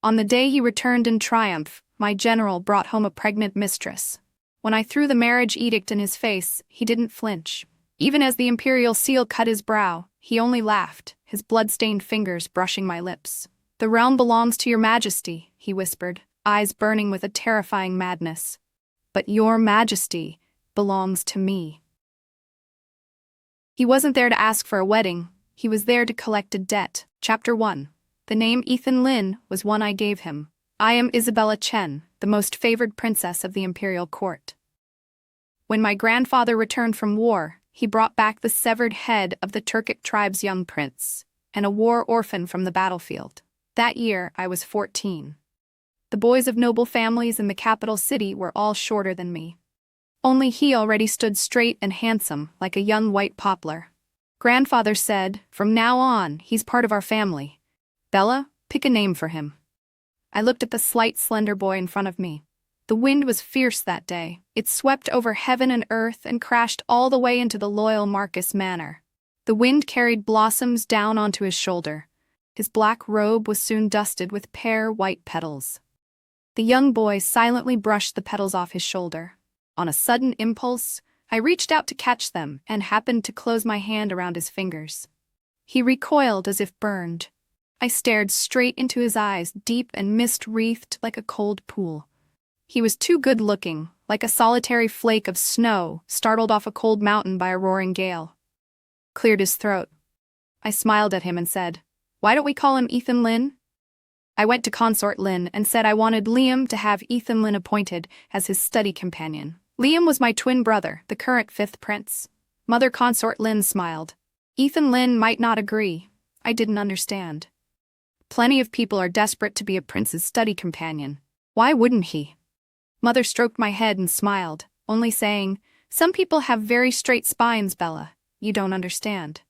On the day he returned in triumph, my general brought home a pregnant mistress. When I threw the marriage edict in his face, he didn't flinch. Even as the imperial seal cut his brow, he only laughed, his blood-stained fingers brushing my lips. "The realm belongs to your majesty," he whispered, eyes burning with a terrifying madness. "But your majesty belongs to me." He wasn't there to ask for a wedding, he was there to collect a debt. Chapter 1. The name Ethan Lin was one I gave him. I am Isabella Chen, the most favored princess of the imperial court. When my grandfather returned from war, he brought back the severed head of the Turkic tribe's young prince, and a war orphan from the battlefield. That year, I was 14. The boys of noble families in the capital city were all shorter than me. Only he already stood straight and handsome, like a young white poplar. Grandfather said, "From now on, he's part of our family. Bella, pick a name for him." I looked at the slight, slender boy in front of me. The wind was fierce that day. It swept over heaven and earth and crashed all the way into the loyal Marcus Manor. The wind carried blossoms down onto his shoulder. His black robe was soon dusted with pale white petals. The young boy silently brushed the petals off his shoulder. On a sudden impulse, I reached out to catch them and happened to close my hand around his fingers. He recoiled as if burned. I stared straight into his eyes, deep and mist-wreathed like a cold pool. He was too good-looking, like a solitary flake of snow startled off a cold mountain by a roaring gale. Cleared his throat. I smiled at him and said, "Why don't we call him Ethan Lin?" I went to Consort Lin and said I wanted Liam to have Ethan Lin appointed as his study companion. Liam was my twin brother, the current 5th prince. Mother Consort Lin smiled. Ethan Lin might not agree. I didn't understand. Plenty of people are desperate to be a prince's study companion. Why wouldn't he? Mother stroked my head and smiled, only saying, "Some people have very straight spines, Bella. You don't understand."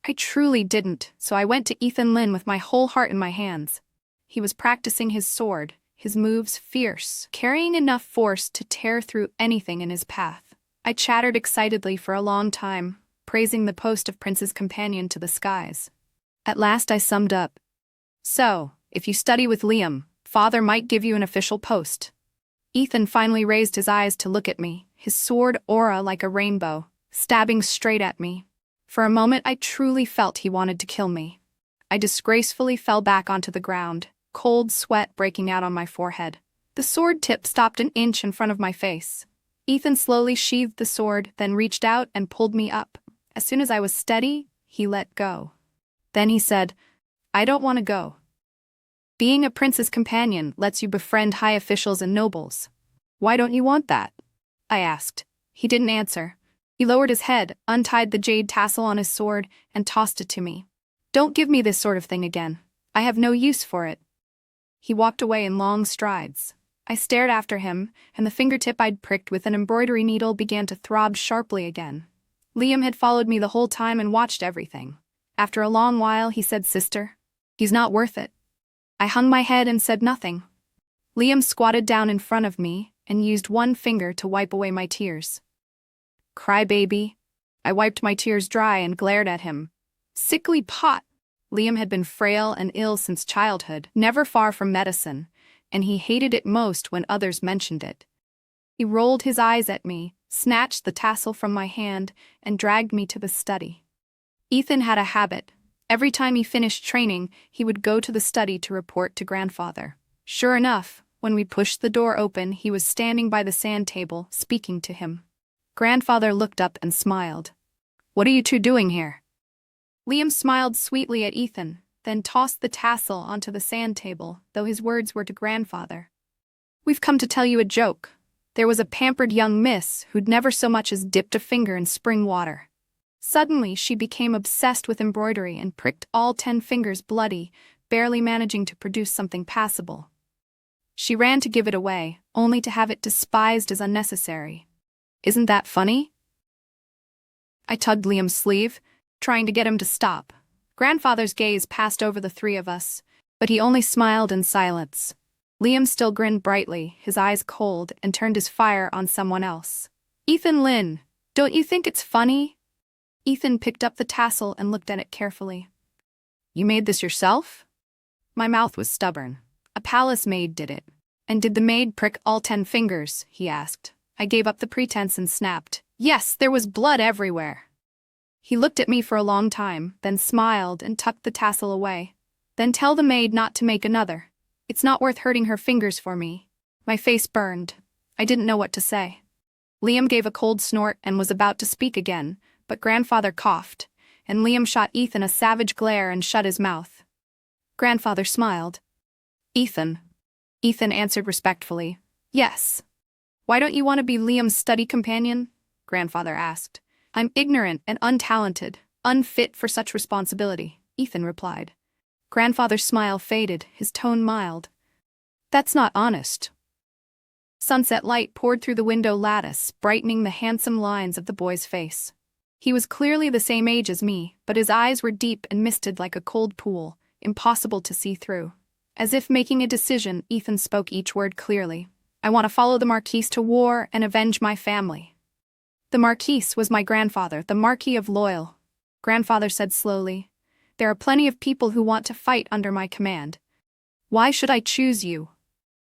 I truly didn't, so I went to Ethan Lin with my whole heart in my hands. He was practicing his sword, his moves fierce, carrying enough force to tear through anything in his path. I chattered excitedly for a long time, praising the post of prince's companion to the skies. At last I summed up. "So, if you study with Liam, father might give you an official post." Ethan finally raised his eyes to look at me, his sword aura like a rainbow, stabbing straight at me. For a moment I truly felt he wanted to kill me. I disgracefully fell back onto the ground, cold sweat breaking out on my forehead. The sword tip stopped an inch in front of my face. Ethan slowly sheathed the sword, then reached out and pulled me up. As soon as I was steady, he let go. Then he said, "I don't want to go. Being a prince's companion lets you befriend high officials and nobles. Why don't you want that?" I asked. He didn't answer. He lowered his head, untied the jade tassel on his sword, and tossed it to me. "Don't give me this sort of thing again. I have no use for it." He walked away in long strides. I stared after him, and the fingertip I'd pricked with an embroidery needle began to throb sharply again. Liam had followed me the whole time and watched everything. After a long while, he said, "Sister, he's not worth it." I hung my head and said nothing. Liam squatted down in front of me and used one finger to wipe away my tears. "Cry, baby." I wiped my tears dry and glared at him. Sickly pot! Liam had been frail and ill since childhood, never far from medicine, and he hated it most when others mentioned it. He rolled his eyes at me, snatched the tassel from my hand, and dragged me to the study. Ethan had a habit. Every time he finished training, he would go to the study to report to grandfather. Sure enough, when we pushed the door open, he was standing by the sand table, speaking to him. Grandfather looked up and smiled. "What are you two doing here?" Liam smiled sweetly at Ethan, then tossed the tassel onto the sand table, though his words were to grandfather. "We've come to tell you a joke. There was a pampered young miss who'd never so much as dipped a finger in spring water. Suddenly, she became obsessed with embroidery and pricked all 10 fingers bloody, barely managing to produce something passable. She ran to give it away, only to have it despised as unnecessary. Isn't that funny?" I tugged Liam's sleeve, trying to get him to stop. Grandfather's gaze passed over the three of us, but he only smiled in silence. Liam still grinned brightly, his eyes cold, and turned his fire on someone else. "Ethan Lin, don't you think it's funny?" Ethan picked up the tassel and looked at it carefully. "You made this yourself?" My mouth was stubborn. A palace maid did it. And did the maid prick all 10 fingers? He asked. I gave up the pretense and snapped. Yes, there was blood everywhere. He looked at me for a long time, then smiled and tucked the tassel away. Then tell the maid not to make another. It's not worth hurting her fingers for me. My face burned. I didn't know what to say. Liam gave a cold snort and was about to speak again, but grandfather coughed, and Liam shot Ethan a savage glare and shut his mouth. Grandfather smiled. Ethan. Ethan answered respectfully. Yes. Why don't you want to be Liam's study companion? Grandfather asked. I'm ignorant and untalented, unfit for such responsibility, Ethan replied. Grandfather's smile faded, his tone mild. That's not honest. Sunset light poured through the window lattice, brightening the handsome lines of the boy's face. He was clearly the same age as me, but his eyes were deep and misted like a cold pool, impossible to see through. As if making a decision, Ethan spoke each word clearly. I want to follow the Marquis to war and avenge my family. The Marquis was my grandfather, the Marquis of Loyal. Grandfather said slowly. There are plenty of people who want to fight under my command. Why should I choose you?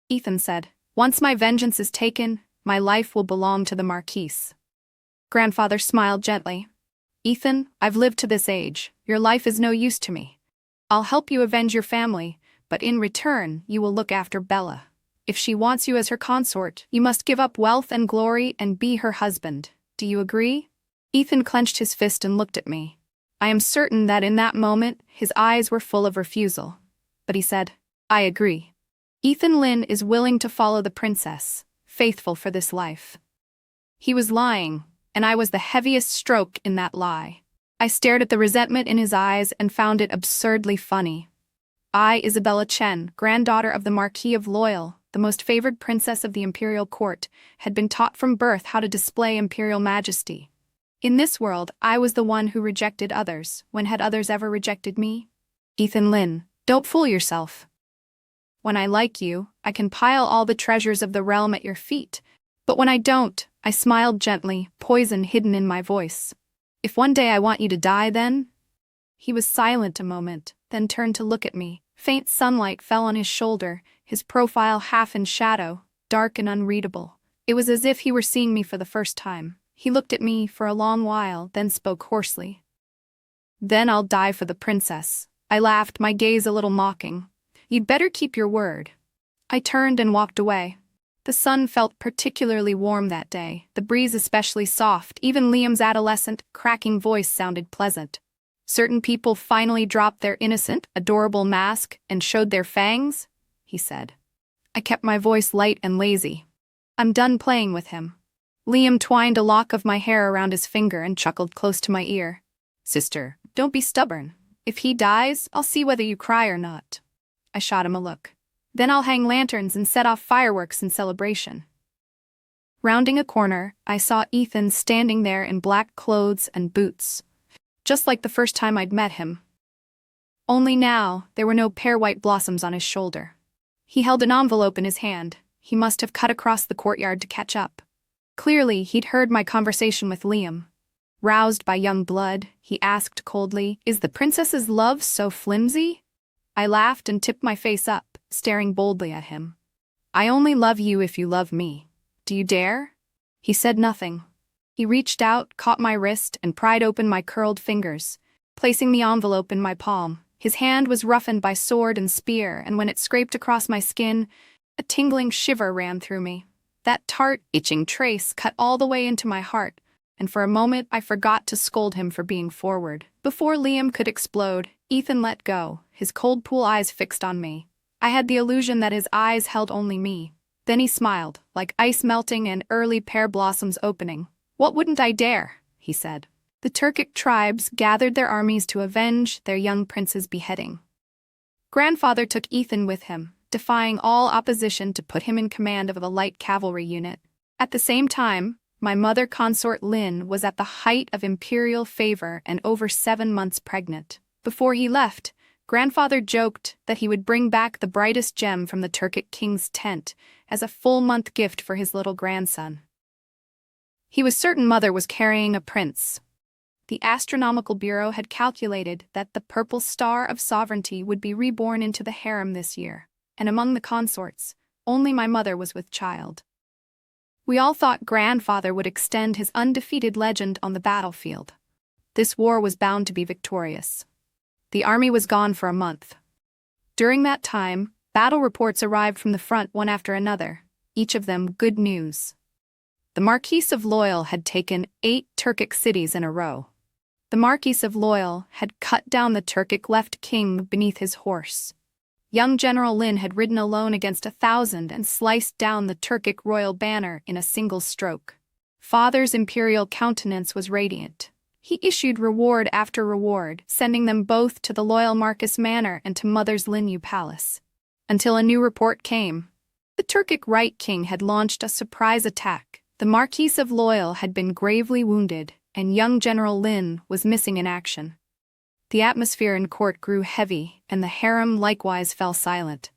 Ethan said. Once my vengeance is taken, my life will belong to the Marquis. Grandfather smiled gently. Ethan, I've lived to this age. Your life is no use to me. I'll help you avenge your family, but in return, you will look after Bella. If she wants you as her consort, you must give up wealth and glory and be her husband. Do you agree? Ethan clenched his fist and looked at me. I am certain that in that moment, his eyes were full of refusal. But he said, I agree. Ethan Lynn is willing to follow the princess, faithful for this life. He was lying, and I was the heaviest stroke in that lie. I stared at the resentment in his eyes and found it absurdly funny. I, Isabella Chen, granddaughter of the Marquis of Loyal, the most favored princess of the imperial court, had been taught from birth how to display imperial majesty. In this world, I was the one who rejected others. When had others ever rejected me? Ethan Lynn, don't fool yourself. When I like you, I can pile all the treasures of the realm at your feet. But when I don't, I smiled gently, poison hidden in my voice. If one day I want you to die, then? He was silent a moment, then turned to look at me. Faint sunlight fell on his shoulder, his profile half in shadow, dark and unreadable. It was as if he were seeing me for the first time. He looked at me for a long while, then spoke hoarsely. Then I'll die for the princess. I laughed, my gaze a little mocking. You'd better keep your word. I turned and walked away. The sun felt particularly warm that day, the breeze especially soft. Even Liam's adolescent, cracking voice sounded pleasant. Certain people finally dropped their innocent, adorable mask and showed their fangs, he said. I kept my voice light and lazy. I'm done playing with him. Liam twined a lock of my hair around his finger and chuckled close to my ear. Sister, don't be stubborn. If he dies, I'll see whether you cry or not. I shot him a look. Then I'll hang lanterns and set off fireworks in celebration. Rounding a corner, I saw Ethan standing there in black clothes and boots. Just like the first time I'd met him. Only now, there were no pear white blossoms on his shoulder. He held an envelope in his hand. He must have cut across the courtyard to catch up. Clearly, he'd heard my conversation with Liam. Roused by young blood, he asked coldly, Is the princess's love so flimsy? I laughed and tipped my face up, staring boldly at him. I only love you if you love me. Do you dare? He said nothing. He reached out, caught my wrist, and pried open my curled fingers, placing the envelope in my palm. His hand was roughened by sword and spear, and when it scraped across my skin, a tingling shiver ran through me. That tart, itching trace cut all the way into my heart, and for a moment I forgot to scold him for being forward. Before Liam could explode, Ethan let go, his cold pool eyes fixed on me. I had the illusion that his eyes held only me. Then he smiled, like ice melting and early pear blossoms opening. What wouldn't I dare? He said. The Turkic tribes gathered their armies to avenge their young prince's beheading. Grandfather took Ethan with him, defying all opposition to put him in command of the light cavalry unit. At the same time, my mother consort Lynn was at the height of imperial favor and over 7 months pregnant. Before he left, Grandfather joked that he would bring back the brightest gem from the Turkic king's tent as a full-month gift for his little grandson. He was certain Mother was carrying a prince. The Astronomical Bureau had calculated that the purple star of sovereignty would be reborn into the harem this year, and among the consorts, only my mother was with child. We all thought grandfather would extend his undefeated legend on the battlefield. This war was bound to be victorious. The army was gone for a month. During that time, battle reports arrived from the front one after another, each of them good news. The Marquis of Loyal had taken 8 Turkic cities in a row. The Marquis of Loyal had cut down the Turkic left king beneath his horse. Young General Lin had ridden alone against 1,000 and sliced down the Turkic royal banner in a single stroke. Father's imperial countenance was radiant. He issued reward after reward, sending them both to the Loyal Marquis Manor and to Mother's Linyu Palace. Until a new report came. The Turkic right king had launched a surprise attack. The Marquis of Loyal had been gravely wounded, and young General Lin was missing in action. The atmosphere in court grew heavy, and the harem likewise fell silent.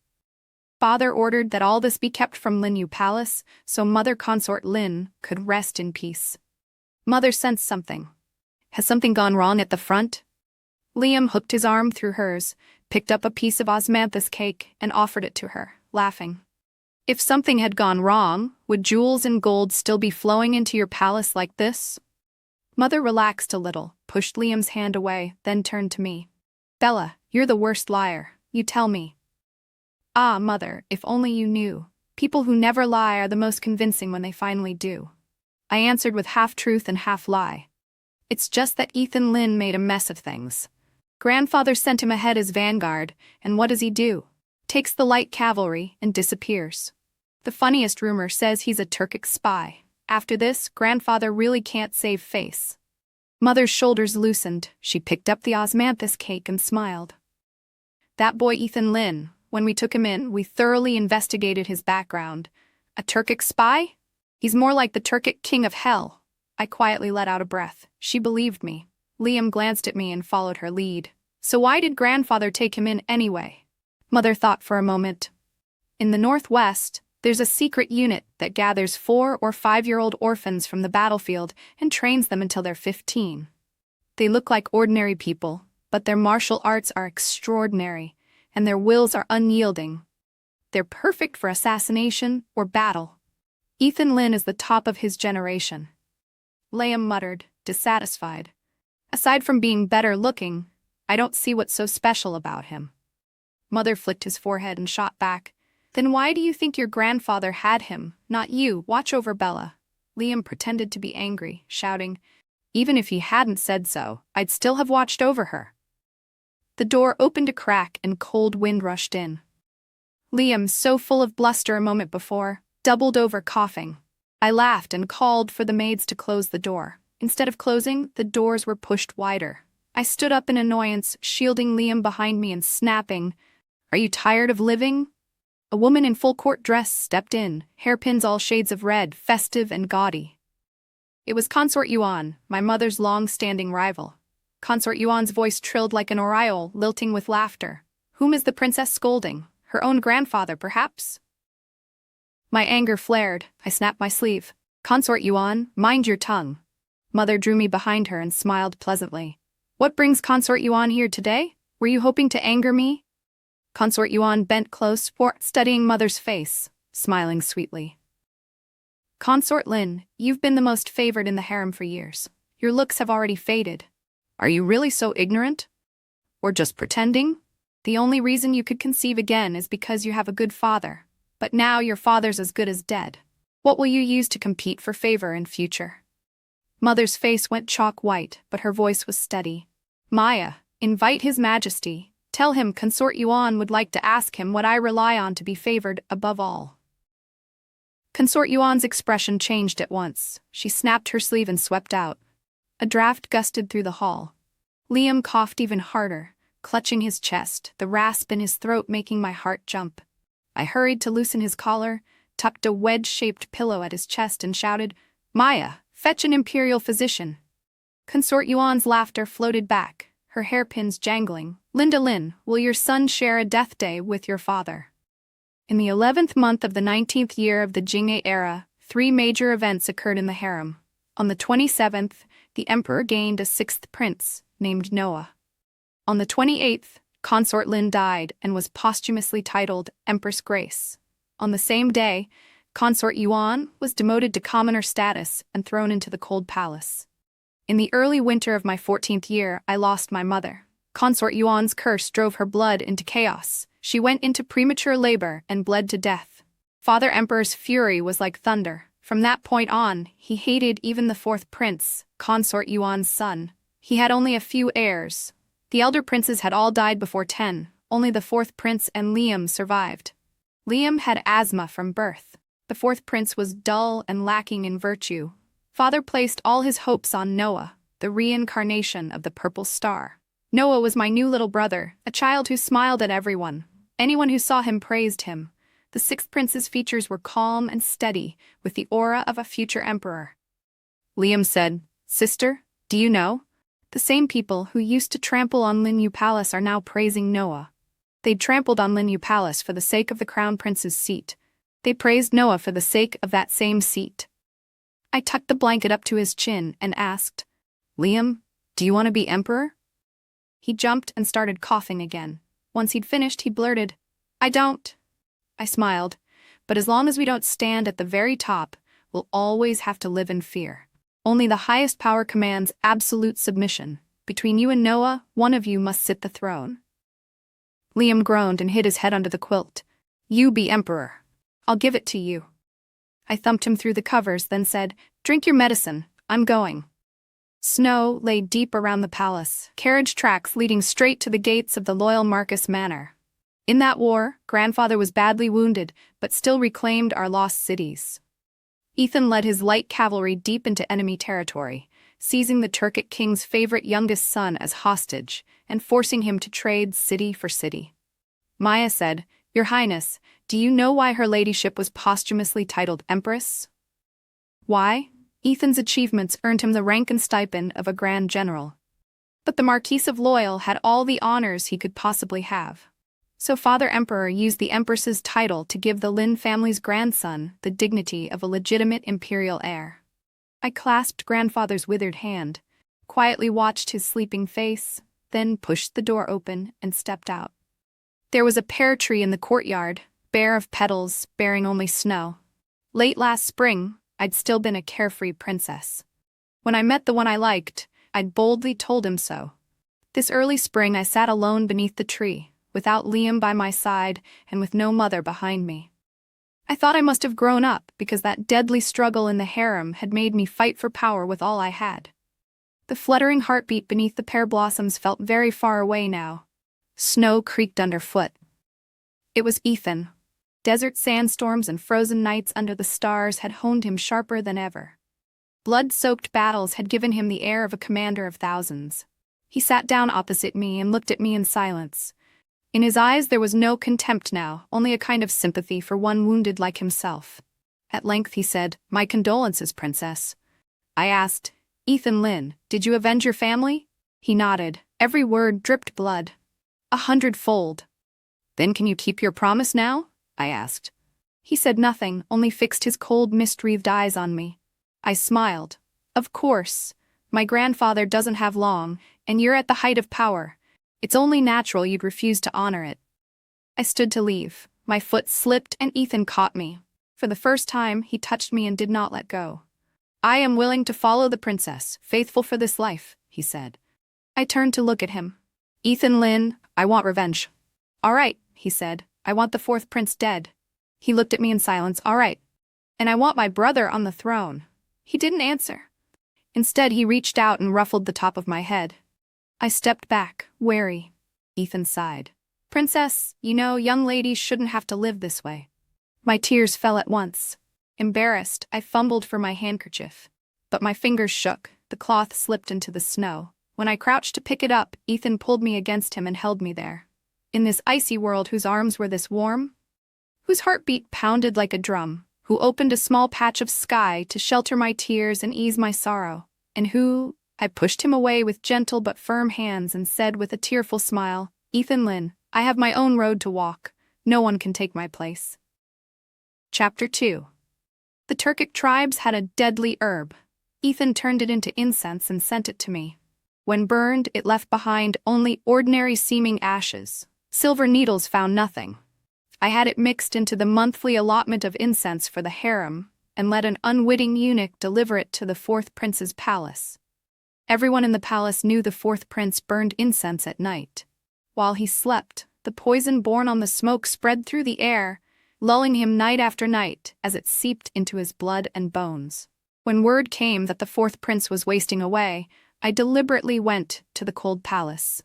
Father ordered that all this be kept from Linyu Palace, so Mother Consort Lin could rest in peace. Mother sensed something. Has something gone wrong at the front? Liam hooked his arm through hers, picked up a piece of osmanthus cake, and offered it to her, laughing. If something had gone wrong, would jewels and gold still be flowing into your palace like this? Mother relaxed a little, pushed Liam's hand away, then turned to me. Bella, you're the worst liar, you tell me. Ah, Mother, if only you knew. People who never lie are the most convincing when they finally do. I answered with half-truth and half-lie. It's just that Ethan Lin made a mess of things. Grandfather sent him ahead as vanguard, and what does he do? Takes the light cavalry and disappears. The funniest rumor says he's a Turkic spy. After this, grandfather really can't save face. Mother's shoulders loosened. She picked up the osmanthus cake and smiled. That boy Ethan Lin, when we took him in, we thoroughly investigated his background. A Turkic spy? He's more like the Turkic king of hell. I quietly let out a breath. She believed me. Liam glanced at me and followed her lead. So why did grandfather take him in anyway? Mother thought for a moment. In the Northwest, there's a secret unit that gathers 4- or 5-year-old orphans from the battlefield and trains them until they're 15. They look like ordinary people, but their martial arts are extraordinary, and their wills are unyielding. They're perfect for assassination or battle. Ethan Lin is the top of his generation. Liam muttered, dissatisfied. Aside from being better looking, I don't see what's so special about him. Mother flicked his forehead and shot back. Then why do you think your grandfather had him, not you? Watch over Bella. Liam pretended to be angry, shouting, even if he hadn't said so, I'd still have watched over her. The door opened a crack and cold wind rushed in. Liam, so full of bluster a moment before, doubled over coughing. I laughed and called for the maids to close the door. Instead of closing, the doors were pushed wider. I stood up in annoyance, shielding Liam behind me and snapping, Are you tired of living? A woman in full court dress stepped in, hairpins all shades of red, festive and gaudy. It was Consort Yuan, my mother's long-standing rival. Consort Yuan's voice trilled like an aureole, lilting with laughter. Whom is the princess scolding? Her own grandfather, perhaps? My anger flared. I snapped my sleeve. Consort Yuan, mind your tongue. Mother drew me behind her and smiled pleasantly. What brings Consort Yuan here today? Were you hoping to anger me? Consort Yuan bent close, studying Mother's face, smiling sweetly. Consort Lin, you've been the most favored in the harem for years. Your looks have already faded. Are you really so ignorant? Or just pretending? The only reason you could conceive again is because you have a good father. But now your father's as good as dead. What will you use to compete for favor in future? Mother's face went chalk white, but her voice was steady. Maya, invite His Majesty. Tell him Consort Yuan would like to ask him what I rely on to be favored above all. Consort Yuan's expression changed at once. She snapped her sleeve and swept out. A draft gusted through the hall. Liam coughed even harder, clutching his chest, the rasp in his throat making my heart jump. I hurried to loosen his collar, tucked a wedge-shaped pillow at his chest and shouted, Maya, fetch an imperial physician. Consort Yuan's laughter floated back, her hairpins jangling. Linda Lin, will your son share a death day with your father? In the 11th month of the 19th year of the Jingye era, 3 major events occurred in the harem. On the 27th, the emperor gained a 6th prince, named Noah. On the 28th, Consort Lin died and was posthumously titled Empress Grace. On the same day, Consort Yuan was demoted to commoner status and thrown into the cold palace. In the early winter of my 14th year, I lost my mother. Consort Yuan's curse drove her blood into chaos. She went into premature labor and bled to death. Father Emperor's fury was like thunder. From that point on, he hated even the fourth prince, Consort Yuan's son. He had only a few heirs. The elder princes had all died before 10, only the fourth prince and Liam survived. Liam had asthma from birth. The fourth prince was dull and lacking in virtue. Father placed all his hopes on Noah, the reincarnation of the purple star. Noah was my new little brother, a child who smiled at everyone. Anyone who saw him praised him. The sixth prince's features were calm and steady, with the aura of a future emperor. Liam said, "Sister, do you know? The same people who used to trample on Linyu Palace are now praising Noah. They'd trampled on Linyu Palace for the sake of the crown prince's seat. They praised Noah for the sake of that same seat." I tucked the blanket up to his chin and asked, "Liam, do you want to be emperor?" He jumped and started coughing again. Once he'd finished, he blurted, "I don't." I smiled, "But as long as we don't stand at the very top, we'll always have to live in fear. Only the highest power commands absolute submission. Between you and Noah, one of you must sit the throne." Liam groaned and hid his head under the quilt. "You be emperor. I'll give it to you." I thumped him through the covers, then said, "Drink your medicine, I'm going." Snow lay deep around the palace, carriage tracks leading straight to the gates of the loyal Marcus Manor. In that war, grandfather was badly wounded, but still reclaimed our lost cities. Ethan led his light cavalry deep into enemy territory, seizing the Turkic king's favorite youngest son as hostage and forcing him to trade city for city. Maya said, "Your Highness, do you know why her ladyship was posthumously titled Empress?" Why? Ethan's achievements earned him the rank and stipend of a Grand General. But the Marquis of Loyal had all the honors he could possibly have. So Father Emperor used the Empress's title to give the Lin family's grandson the dignity of a legitimate imperial heir. I clasped grandfather's withered hand, quietly watched his sleeping face, then pushed the door open and stepped out. There was a pear tree in the courtyard, bare of petals, bearing only snow. Late last spring, I'd still been a carefree princess. When I met the one I liked, I'd boldly told him so. This early spring I sat alone beneath the tree, without Liam by my side and with no mother behind me. I thought I must have grown up because that deadly struggle in the harem had made me fight for power with all I had. The fluttering heartbeat beneath the pear blossoms felt very far away now. Snow creaked underfoot. It was Ethan. Desert sandstorms and frozen nights under the stars had honed him sharper than ever. Blood-soaked battles had given him the air of a commander of thousands. He sat down opposite me and looked at me in silence. In his eyes there was no contempt now, only a kind of sympathy for one wounded like himself. At length he said, "My condolences, Princess." I asked, "Ethan Lin, did you avenge your family?" He nodded. Every word dripped blood. 100-fold. "Then can you keep your promise now?" I asked. He said nothing, only fixed his cold mist-wreathed eyes on me. I smiled. "Of course. My grandfather doesn't have long, and you're at the height of power. It's only natural you'd refuse to honor it." I stood to leave. My foot slipped and Ethan caught me. For the first time, he touched me and did not let go. "I am willing to follow the princess, faithful for this life," he said. I turned to look at him. "Ethan Lin, I want revenge." "All right," he said. "I want the fourth prince dead." He looked at me in silence. "All right. And I want my brother on the throne." He didn't answer. Instead, he reached out and ruffled the top of my head. I stepped back, wary. Ethan sighed. "Princess, you know, young ladies shouldn't have to live this way." My tears fell at once. Embarrassed, I fumbled for my handkerchief. But my fingers shook. The cloth slipped into the snow. When I crouched to pick it up, Ethan pulled me against him and held me there. In this icy world whose arms were this warm, whose heartbeat pounded like a drum, who opened a small patch of sky to shelter my tears and ease my sorrow, and who... I pushed him away with gentle but firm hands and said with a tearful smile, "Ethan Lin, I have my own road to walk. No one can take my place." Chapter 2. The Turkic tribes had a deadly herb. Ethan turned it into incense and sent it to me. When burned, it left behind only ordinary-seeming ashes. Silver needles found nothing. I had it mixed into the monthly allotment of incense for the harem, and let an unwitting eunuch deliver it to the fourth prince's palace. Everyone in the palace knew the fourth prince burned incense at night. While he slept, the poison borne on the smoke spread through the air, lulling him night after night as it seeped into his blood and bones. When word came that the fourth prince was wasting away, I deliberately went to the cold palace.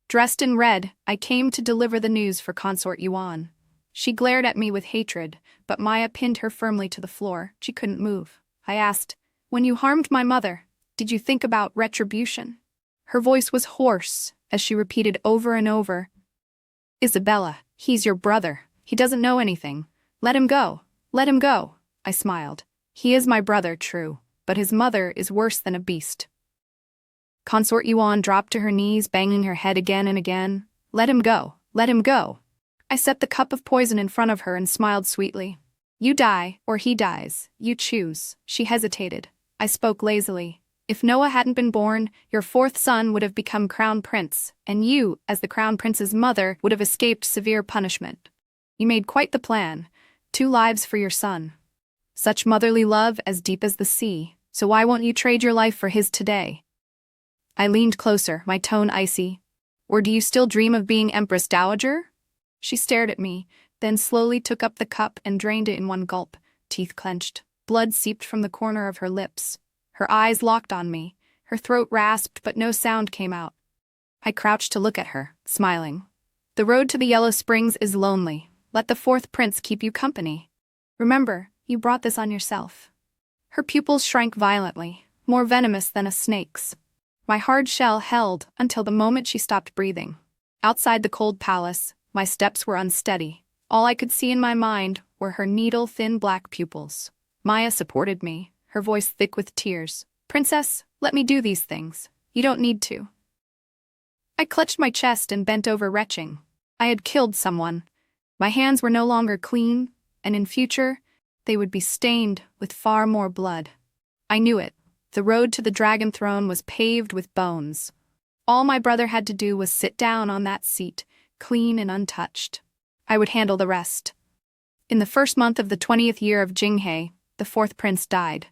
Dressed in red, I came to deliver the news for Consort Yuan. She glared at me with hatred, but Maya pinned her firmly to the floor. She couldn't move. I asked, "When you harmed my mother, did you think about retribution?" Her voice was hoarse as she repeated over and over, "Isabella, he's your brother. He doesn't know anything. Let him go. Let him go." I smiled. "He is my brother, true, but his mother is worse than a beast." Consort Yuan dropped to her knees, banging her head again and again. "Let him go. Let him go." I set the cup of poison in front of her and smiled sweetly. "You die, or he dies. You choose." She hesitated. I spoke lazily. "If Noah hadn't been born, your fourth son would have become crown prince, and you, as the crown prince's mother, would have escaped severe punishment. You made quite the plan. 2 lives for your son. Such motherly love as deep as the sea, so why won't you trade your life for his today?" I leaned closer, my tone icy. "Or do you still dream of being Empress Dowager?" She stared at me, then slowly took up the cup and drained it in one gulp, teeth clenched. Blood seeped from the corner of her lips. Her eyes locked on me. Her throat rasped, but no sound came out. I crouched to look at her, smiling. "The road to the Yellow Springs is lonely. Let the fourth prince keep you company. Remember, you brought this on yourself." Her pupils shrank violently, more venomous than a snake's. My hard shell held until the moment she stopped breathing. Outside the cold palace, my steps were unsteady. All I could see in my mind were her needle-thin black pupils. Maya supported me, her voice thick with tears. "Princess, let me do these things. You don't need to." I clutched my chest and bent over, retching. I had killed someone. My hands were no longer clean, and in future, they would be stained with far more blood. I knew it. The road to the dragon throne was paved with bones. All my brother had to do was sit down on that seat, clean and untouched. I would handle the rest. In the first month of the 20th year of Jinghe, the fourth prince died.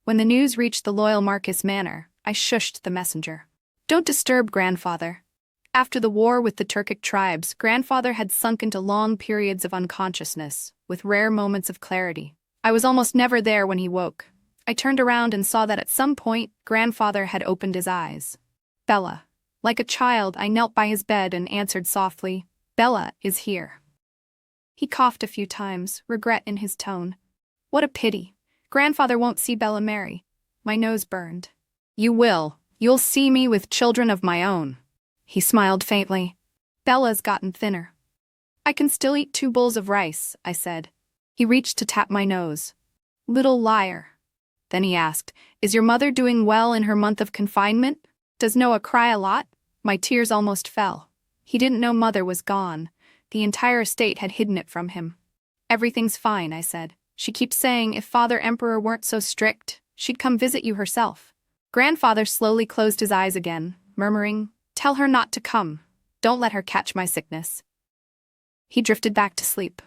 When the news reached the loyal Marcus Manor, I shushed the messenger. "Don't disturb grandfather." After the war with the Turkic tribes, grandfather had sunk into long periods of unconsciousness, with rare moments of clarity. I was almost never there when he woke. I turned around and saw that at some point, grandfather had opened his eyes. "Bella." Like a child, I knelt by his bed and answered softly, "Bella is here." He coughed a few times, regret in his tone. "What a pity. Grandfather won't see Bella marry." My nose burned. "You will. You'll see me with children of my own." He smiled faintly. "Bella's gotten thinner." "I can still eat 2 bowls of rice," I said. He reached to tap my nose. "Little liar." Then he asked, "Is your mother doing well in her month of confinement? Does Noah cry a lot?" My tears almost fell. He didn't know mother was gone. The entire estate had hidden it from him. "Everything's fine," I said. "She keeps saying if Father Emperor weren't so strict, she'd come visit you herself." Grandfather slowly closed his eyes again, murmuring, "Tell her not to come. Don't let her catch my sickness." He drifted back to sleep.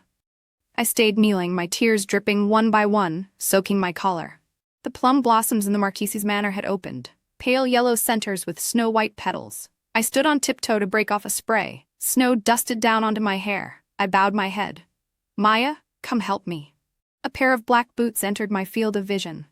I stayed kneeling, my tears dripping one by one, soaking my collar. The plum blossoms in the Marquise's manor had opened, pale yellow centers with snow-white petals. I stood on tiptoe to break off a spray. Snow dusted down onto my hair. I bowed my head. "Maya, come help me." A pair of black boots entered my field of vision.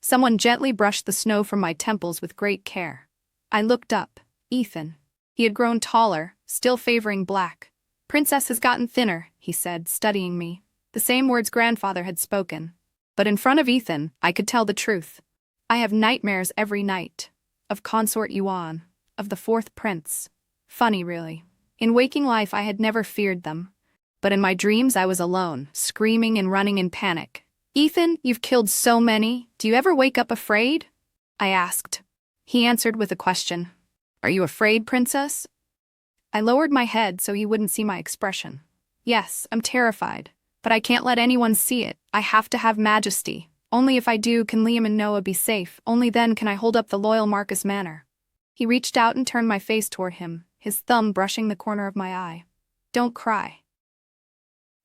Someone gently brushed the snow from my temples with great care. I looked up. Ethan. He had grown taller, still favoring black. "Princess has gotten thinner," he said, studying me. The same words grandfather had spoken. But in front of Ethan, I could tell the truth. I have nightmares every night. Of Consort Yuan. Of the fourth prince. Funny, really. In waking life I had never feared them. But in my dreams I was alone, screaming and running in panic. "Ethan, you've killed so many. Do you ever wake up afraid?" I asked. He answered with a question. "Are you afraid, princess?" I lowered my head so he wouldn't see my expression. "Yes, I'm terrified. But I can't let anyone see it. I have to have Majesty. Only if I do can Liam and Noah be safe. Only then can I hold up the loyal Marcus Manor." He reached out and turned my face toward him, his thumb brushing the corner of my eye. Don't cry.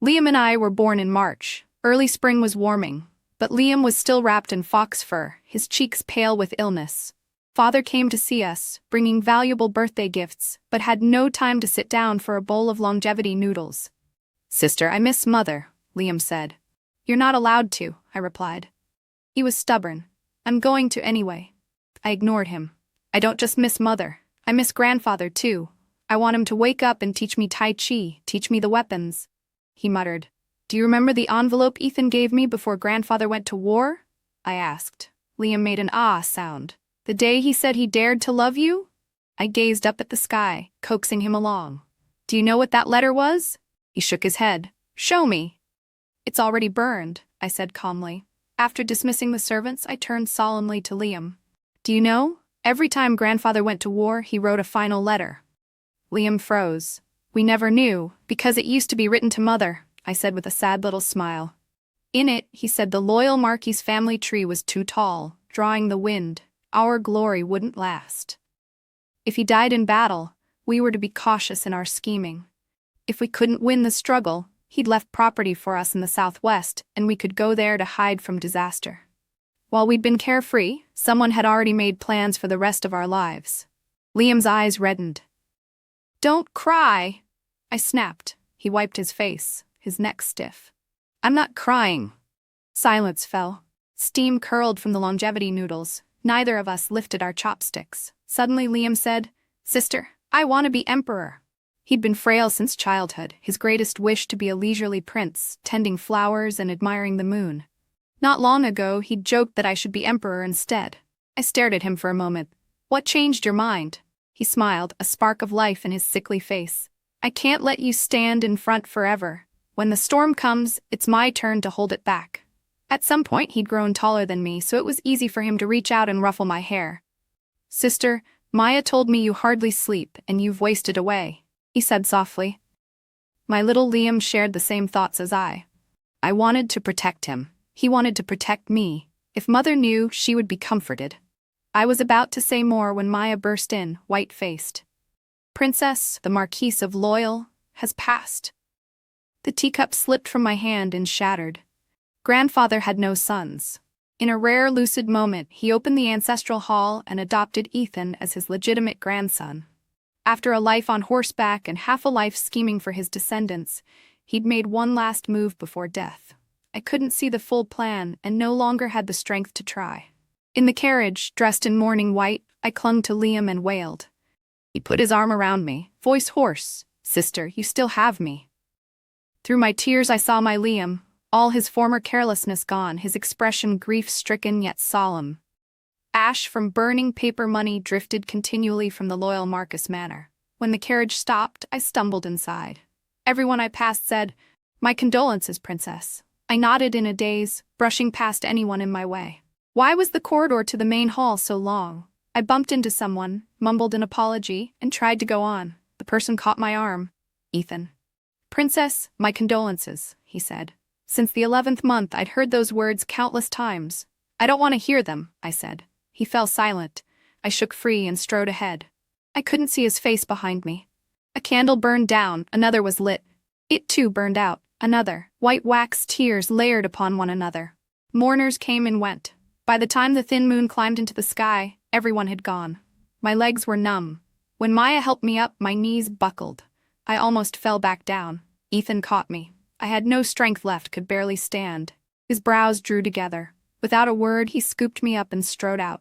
Liam and I were born in March. Early spring was warming, but Liam was still wrapped in fox fur, his cheeks pale with illness. Father came to see us, bringing valuable birthday gifts, but had no time to sit down for a bowl of longevity noodles. Sister, I miss Mother, Liam said. You're not allowed to, I replied. He was stubborn. I'm going to anyway. I ignored him. I don't just miss Mother. I miss Grandfather too. I want him to wake up and teach me Tai Chi, teach me the weapons. He muttered. Do you remember the envelope Ethan gave me before Grandfather went to war? I asked. Liam made an ah sound. The day he said he dared to love you? I gazed up at the sky, coaxing him along. Do you know what that letter was? He shook his head. Show me. It's already burned, I said calmly. After dismissing the servants, I turned solemnly to Liam. Do you know? Every time Grandfather went to war, he wrote a final letter. Liam froze. We never knew, because it used to be written to Mother, I said with a sad little smile. In it, he said the loyal Marquis family tree was too tall, drawing the wind. Our glory wouldn't last. If he died in battle, we were to be cautious in our scheming. If we couldn't win the struggle, he'd left property for us in the southwest, and we could go there to hide from disaster. While we'd been carefree, someone had already made plans for the rest of our lives. Liam's eyes reddened. Don't cry, I snapped. He wiped his face, his neck stiff. I'm not crying. Silence fell. Steam curled from the longevity noodles. Neither of us lifted our chopsticks. Suddenly Liam said, Sister, I want to be emperor. He'd been frail since childhood, his greatest wish to be a leisurely prince, tending flowers and admiring the moon. Not long ago, he'd joked that I should be emperor instead. I stared at him for a moment. What changed your mind? He smiled, a spark of life in his sickly face. I can't let you stand in front forever. When the storm comes, it's my turn to hold it back. At some point, he'd grown taller than me, so it was easy for him to reach out and ruffle my hair. Sister, Maya told me you hardly sleep and you've wasted away, he said softly. My little Liam shared the same thoughts as I. I wanted to protect him. He wanted to protect me. If Mother knew, she would be comforted. I was about to say more when Maya burst in, white-faced. Princess, the Marquise of Loyal, has passed. The teacup slipped from my hand and shattered. Grandfather had no sons. In a rare lucid moment, he opened the ancestral hall and adopted Ethan as his legitimate grandson. After a life on horseback and half a life scheming for his descendants, he'd made one last move before death. I couldn't see the full plan and no longer had the strength to try. In the carriage, dressed in mourning white, I clung to Liam and wailed. He put his arm around me, voice hoarse. Sister, you still have me. Through my tears I saw my Liam, all his former carelessness gone, his expression grief-stricken yet solemn. Ash from burning paper money drifted continually from the loyal Marcus Manor. When the carriage stopped, I stumbled inside. Everyone I passed said, My condolences, Princess. I nodded in a daze, brushing past anyone in my way. Why was the corridor to the main hall so long? I bumped into someone, mumbled an apology, and tried to go on. The person caught my arm. Ethan. Princess, my condolences, he said. Since the 11th month, I'd heard those words countless times. I don't want to hear them, I said. He fell silent. I shook free and strode ahead. I couldn't see his face behind me. A candle burned down, another was lit. It too burned out, another. White wax tears layered upon one another. Mourners came and went. By the time the thin moon climbed into the sky, everyone had gone. My legs were numb. When Maya helped me up, my knees buckled. I almost fell back down. Ethan caught me. I had no strength left, could barely stand. His brows drew together. Without a word, he scooped me up and strode out.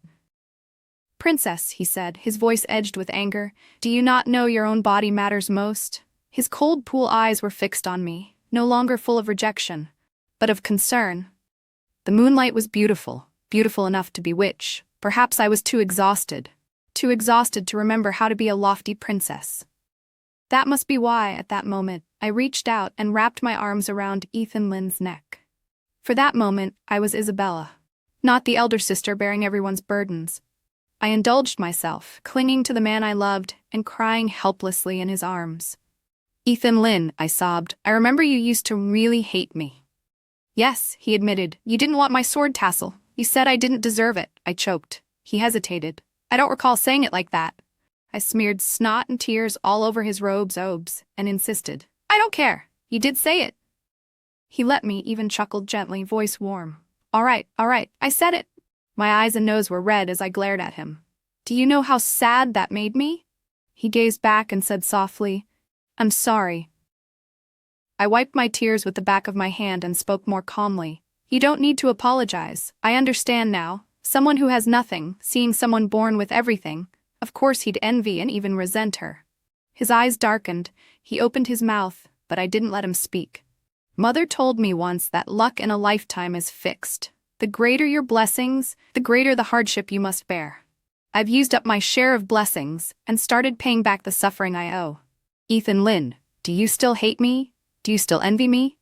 Princess, he said, his voice edged with anger, do you not know your own body matters most? His cold pool eyes were fixed on me, no longer full of rejection, but of concern. The moonlight was beautiful, beautiful enough to bewitch. Perhaps I was too exhausted to remember how to be a lofty princess. That must be why, at that moment, I reached out and wrapped my arms around Ethan Lynn's neck. For that moment, I was Isabella, not the elder sister bearing everyone's burdens. I indulged myself, clinging to the man I loved and crying helplessly in his arms. Ethan Lynn, I sobbed, I remember you used to really hate me. Yes, he admitted, you didn't want my sword tassel. You said I didn't deserve it, I choked. He hesitated. I don't recall saying it like that. I smeared snot and tears all over his robes and insisted. I don't care. You did say it. He let me, even chuckled gently, voice warm. All right, I said it. My eyes and nose were red as I glared at him. Do you know how sad that made me? He gazed back and said softly, I'm sorry. I wiped my tears with the back of my hand and spoke more calmly. You don't need to apologize. I understand now. Someone who has nothing, seeing someone born with everything, of course he'd envy and even resent her. His eyes darkened. He opened his mouth, but I didn't let him speak. Mother told me once that luck in a lifetime is fixed. The greater your blessings, the greater the hardship you must bear. I've used up my share of blessings and started paying back the suffering I owe. Ethan Lynn, do you still hate me? Do you still envy me?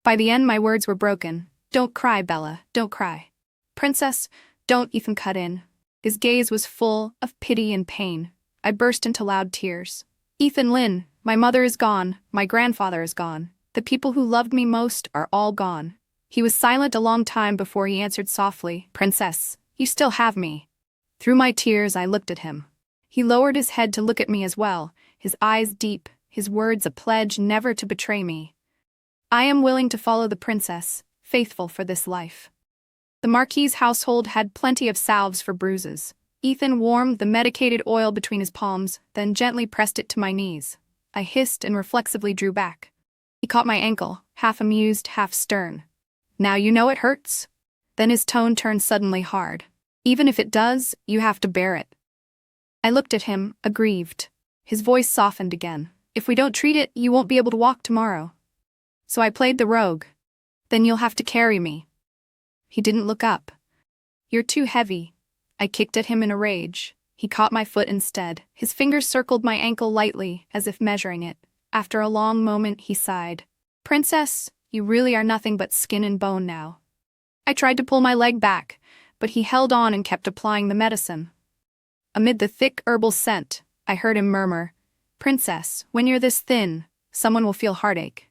By the end my words were broken. Don't cry, Bella, don't cry. Princess, don't, Ethan cut in. His gaze was full of pity and pain. I burst into loud tears. Ethan Lynn, my mother is gone, my grandfather is gone. The people who loved me most are all gone. He was silent a long time before he answered softly, Princess, you still have me. Through my tears I looked at him. He lowered his head to look at me as well, his eyes deep, his words a pledge never to betray me. I am willing to follow the princess, faithful for this life. The Marquis's household had plenty of salves for bruises. Ethan warmed the medicated oil between his palms, then gently pressed it to my knees. I hissed and reflexively drew back. He caught my ankle, half amused, half stern. Now you know it hurts? Then his tone turned suddenly hard. Even if it does, you have to bear it. I looked at him, aggrieved. His voice softened again. If we don't treat it, you won't be able to walk tomorrow. So I played the rogue. Then you'll have to carry me. He didn't look up. You're too heavy. I kicked at him in a rage. He caught my foot instead. His fingers circled my ankle lightly, as if measuring it. After a long moment, he sighed. Princess, you really are nothing but skin and bone now. I tried to pull my leg back, but he held on and kept applying the medicine. Amid the thick herbal scent, I heard him murmur, Princess, when you're this thin, someone will feel heartache.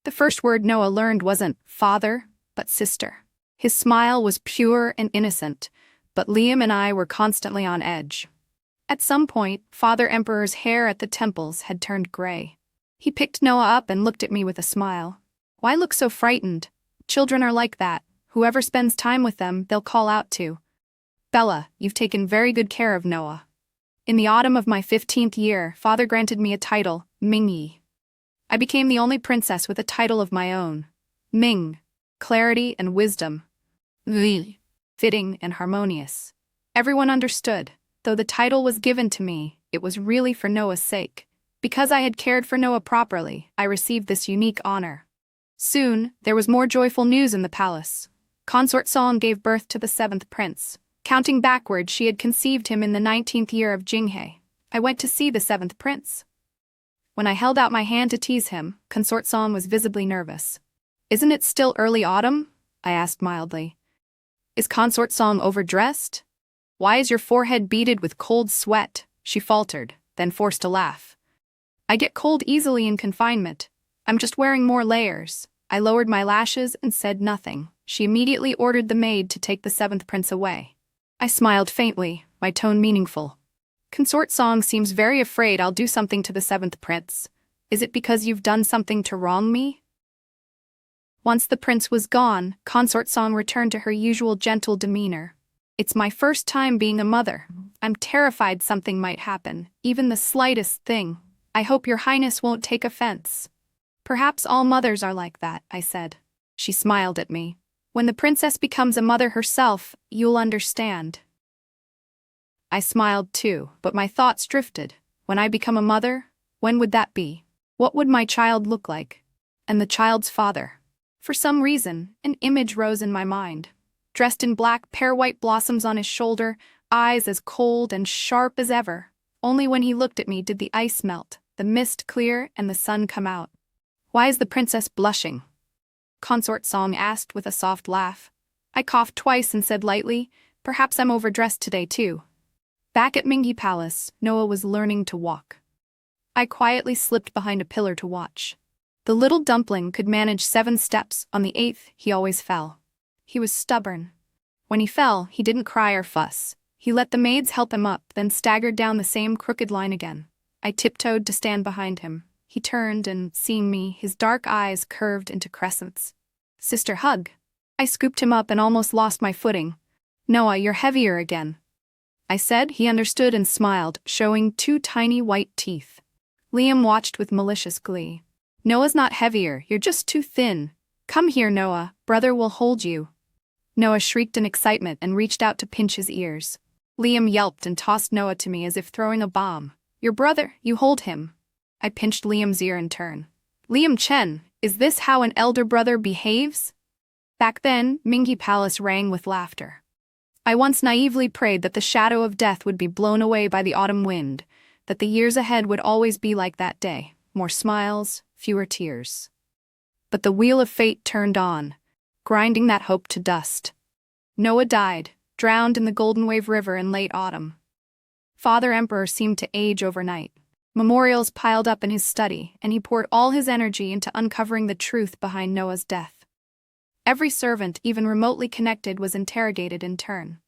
The first word Noah learned wasn't father, but sister. His smile was pure and innocent, but Liam and I were constantly on edge. At some point, Father Emperor's hair at the temples had turned gray. He picked Noah up and looked at me with a smile. Why look so frightened? Children are like that. Whoever spends time with them, they'll call out to. Bella, you've taken very good care of Noah. In the autumn of my 15th year, Father granted me a title, Mingyi. I became the only princess with a title of my own. Ming, clarity and wisdom. Li, fitting and harmonious. Everyone understood. Though the title was given to me, it was really for Noah's sake. Because I had cared for Noah properly, I received this unique honor. Soon, there was more joyful news in the palace. Consort Song gave birth to the 7th prince. Counting backward, she had conceived him in the 19th year of Jinghe. I went to see the 7th prince. When I held out my hand to tease him, Consort Song was visibly nervous. Isn't it still early autumn? I asked mildly. Is Consort Song overdressed? Why is your forehead beaded with cold sweat? She faltered, then forced a laugh. I get cold easily in confinement. I'm just wearing more layers. I lowered my lashes and said nothing. She immediately ordered the maid to take the 7th prince away. I smiled faintly, my tone meaningful. Consort Song seems very afraid I'll do something to the 7th prince. Is it because you've done something to wrong me? Once the prince was gone, Consort Song returned to her usual gentle demeanor. It's my first time being a mother. I'm terrified something might happen, even the slightest thing. I hope your highness won't take offense. Perhaps all mothers are like that, I said. She smiled at me. When the princess becomes a mother herself, you'll understand. I smiled too, but my thoughts drifted. When I become a mother, when would that be? What would my child look like? And the child's father? For some reason, an image rose in my mind. Dressed in black, pear-white blossoms on his shoulder, eyes as cold and sharp as ever. Only when he looked at me did the ice melt, the mist clear, and the sun come out. Why is the princess blushing? Consort Song asked with a soft laugh. I coughed twice and said lightly, perhaps I'm overdressed today too. Back at Mingyi Palace, Noah was learning to walk. I quietly slipped behind a pillar to watch. The little dumpling could manage 7 steps. On the 8th, he always fell. He was stubborn. When he fell, he didn't cry or fuss. He let the maids help him up, then staggered down the same crooked line again. I tiptoed to stand behind him. He turned and, seeing me, his dark eyes curved into crescents. "Sister, hug." I scooped him up and almost lost my footing. "Noah, you're heavier again," I said. He understood and smiled, showing 2 tiny white teeth. Liam watched with malicious glee. "Noah's not heavier, you're just too thin. Come here, Noah, brother will hold you." Noah shrieked in excitement and reached out to pinch his ears. Liam yelped and tossed Noah to me as if throwing a bomb. "Your brother, you hold him." I pinched Liam's ear in turn. "Liam Chen, is this how an elder brother behaves?" Back then, Mingyi Palace rang with laughter. I once naively prayed that the shadow of death would be blown away by the autumn wind, that the years ahead would always be like that day, more smiles, fewer tears. But the wheel of fate turned on, grinding that hope to dust. Noah died, drowned in the Golden Wave River in late autumn. Father Emperor seemed to age overnight. Memorials piled up in his study, and he poured all his energy into uncovering the truth behind Noah's death. Every servant, even remotely connected, was interrogated in turn.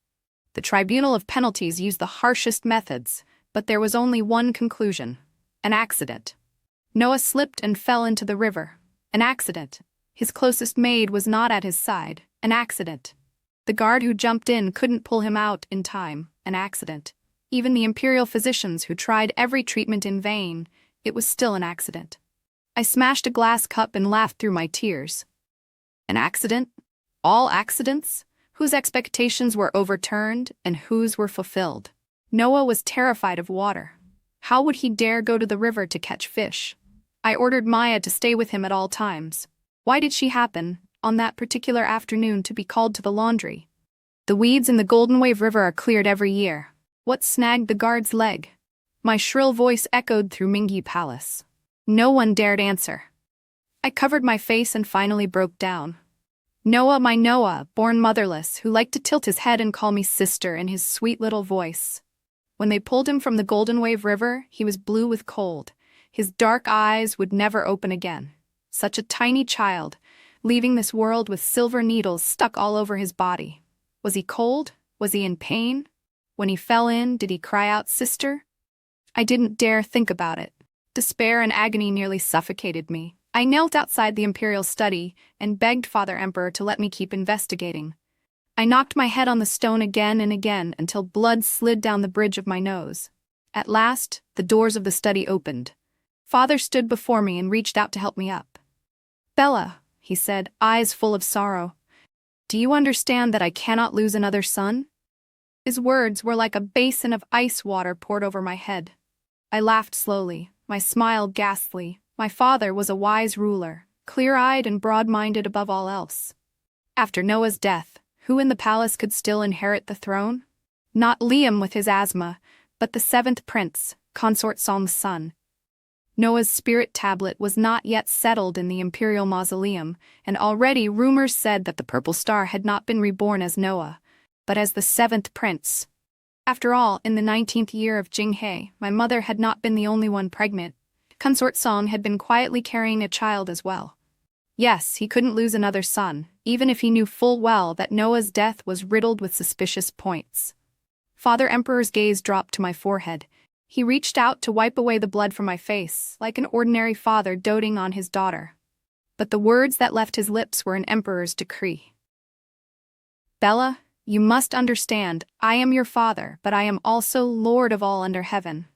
The Tribunal of Penalties used the harshest methods, but there was only one conclusion: an accident. Noah slipped and fell into the river. An accident. His closest maid was not at his side. An accident. The guard who jumped in couldn't pull him out in time. An accident. Even the imperial physicians who tried every treatment in vain, it was still an accident. I smashed a glass cup and laughed through my tears. An accident? All accidents? Whose expectations were overturned and whose were fulfilled? Noah was terrified of water. How would he dare go to the river to catch fish? I ordered Maya to stay with him at all times. Why did she happen, on that particular afternoon, to be called to the laundry? The weeds in the Golden Wave River are cleared every year. What snagged the guard's leg? My shrill voice echoed through Mingyi Palace. No one dared answer. I covered my face and finally broke down. Noah, my Noah, born motherless, who liked to tilt his head and call me sister in his sweet little voice. When they pulled him from the Golden Wave River, he was blue with cold. His dark eyes would never open again. Such a tiny child, leaving this world with silver needles stuck all over his body. Was he cold? Was he in pain? When he fell in, did he cry out, "Sister"? I didn't dare think about it. Despair and agony nearly suffocated me. I knelt outside the imperial study and begged Father Emperor to let me keep investigating. I knocked my head on the stone again and again until blood slid down the bridge of my nose. At last, the doors of the study opened. Father stood before me and reached out to help me up. "Bella," he said, eyes full of sorrow, "do you understand that I cannot lose another son?" His words were like a basin of ice water poured over my head. I laughed slowly, my smile ghastly. My father was a wise ruler, clear-eyed and broad-minded above all else. After Noah's death, who in the palace could still inherit the throne? Not Liam with his asthma, but the 7th prince, Consort Song's son. Noah's spirit tablet was not yet settled in the imperial mausoleum, and already rumors said that the Purple Star had not been reborn as Noah, but as the 7th prince. After all, in the 19th year of Jinghe, my mother had not been the only one pregnant. Consort Song had been quietly carrying a child as well. Yes, he couldn't lose another son, even if he knew full well that Noah's death was riddled with suspicious points. Father Emperor's gaze dropped to my forehead. He reached out to wipe away the blood from my face, like an ordinary father doting on his daughter. But the words that left his lips were an emperor's decree. "Bella, you must understand, I am your father, but I am also Lord of all under heaven."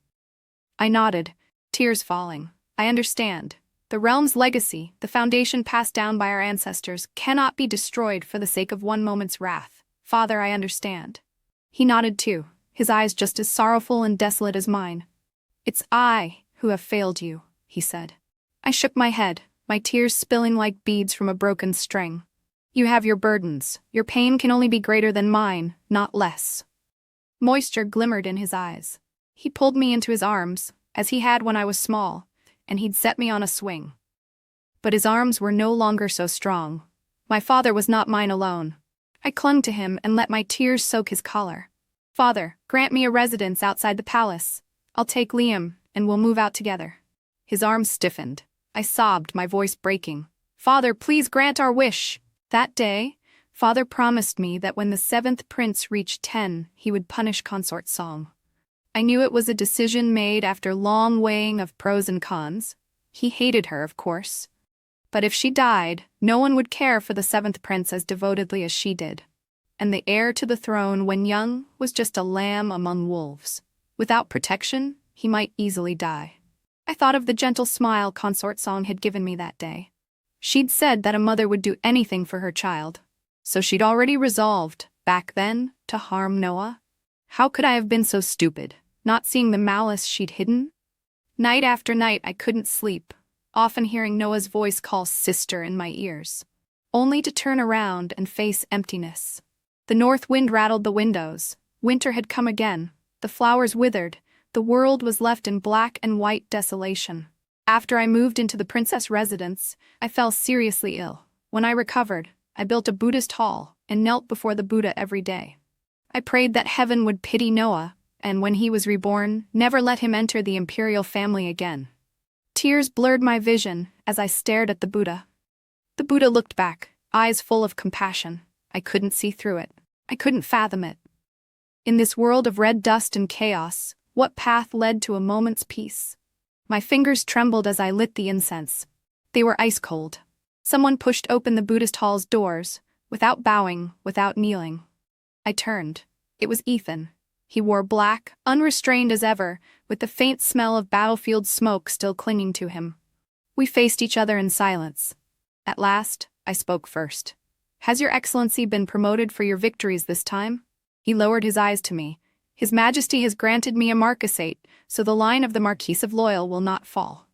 I nodded, tears falling. "I understand. The realm's legacy, the foundation passed down by our ancestors, cannot be destroyed for the sake of one moment's wrath. Father, I understand." He nodded too, his eyes just as sorrowful and desolate as mine. "It's I who have failed you," he said. I shook my head, my tears spilling like beads from a broken string. "You have your burdens. Your pain can only be greater than mine, not less." Moisture glimmered in his eyes. He pulled me into his arms, as he had when I was small, and he'd set me on a swing. But his arms were no longer so strong. My father was not mine alone. I clung to him and let my tears soak his collar. "Father, grant me a residence outside the palace. I'll take Liam, and we'll move out together." His arms stiffened. I sobbed, my voice breaking. "Father, please grant our wish." That day, Father promised me that when the 7th prince reached 10, he would punish Consort Song. I knew it was a decision made after long weighing of pros and cons. He hated her, of course. But if she died, no one would care for the 7th prince as devotedly as she did. And the heir to the throne, when young, was just a lamb among wolves. Without protection, he might easily die. I thought of the gentle smile Consort Song had given me that day. She'd said that a mother would do anything for her child. So she'd already resolved, back then, to harm Noah? How could I have been so stupid, not seeing the malice she'd hidden? Night after night I couldn't sleep, often hearing Noah's voice call sister in my ears, only to turn around and face emptiness. The north wind rattled the windows. Winter had come again. The flowers withered. The world was left in black and white desolation. After I moved into the princess residence, I fell seriously ill. When I recovered, I built a Buddhist hall and knelt before the Buddha every day. I prayed that heaven would pity Noah, and when he was reborn, never let him enter the imperial family again. Tears blurred my vision as I stared at the Buddha. The Buddha looked back, eyes full of compassion. I couldn't see through it. I couldn't fathom it. In this world of red dust and chaos, what path led to a moment's peace? My fingers trembled as I lit the incense. They were ice cold. Someone pushed open the Buddhist hall's doors, without bowing, without kneeling. I turned. It was Ethan. He wore black, unrestrained as ever, with the faint smell of battlefield smoke still clinging to him. We faced each other in silence. At last, I spoke first. "Has your excellency been promoted for your victories this time?" He lowered his eyes to me. "His Majesty has granted me a marquisate, so the line of the Marquis of Loyal will not fall."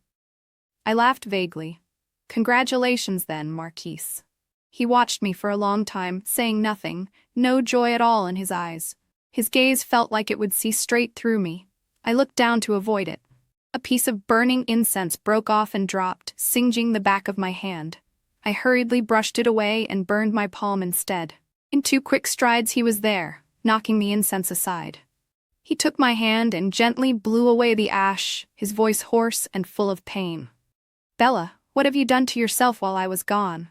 I laughed vaguely. "Congratulations then, Marquis." He watched me for a long time, saying nothing, no joy at all in his eyes. His gaze felt like it would see straight through me. I looked down to avoid it. A piece of burning incense broke off and dropped, singeing the back of my hand. I hurriedly brushed it away and burned my palm instead. In 2 quick strides he was there, knocking the incense aside. He took my hand and gently blew away the ash, his voice hoarse and full of pain. "Bella, what have you done to yourself while I was gone?"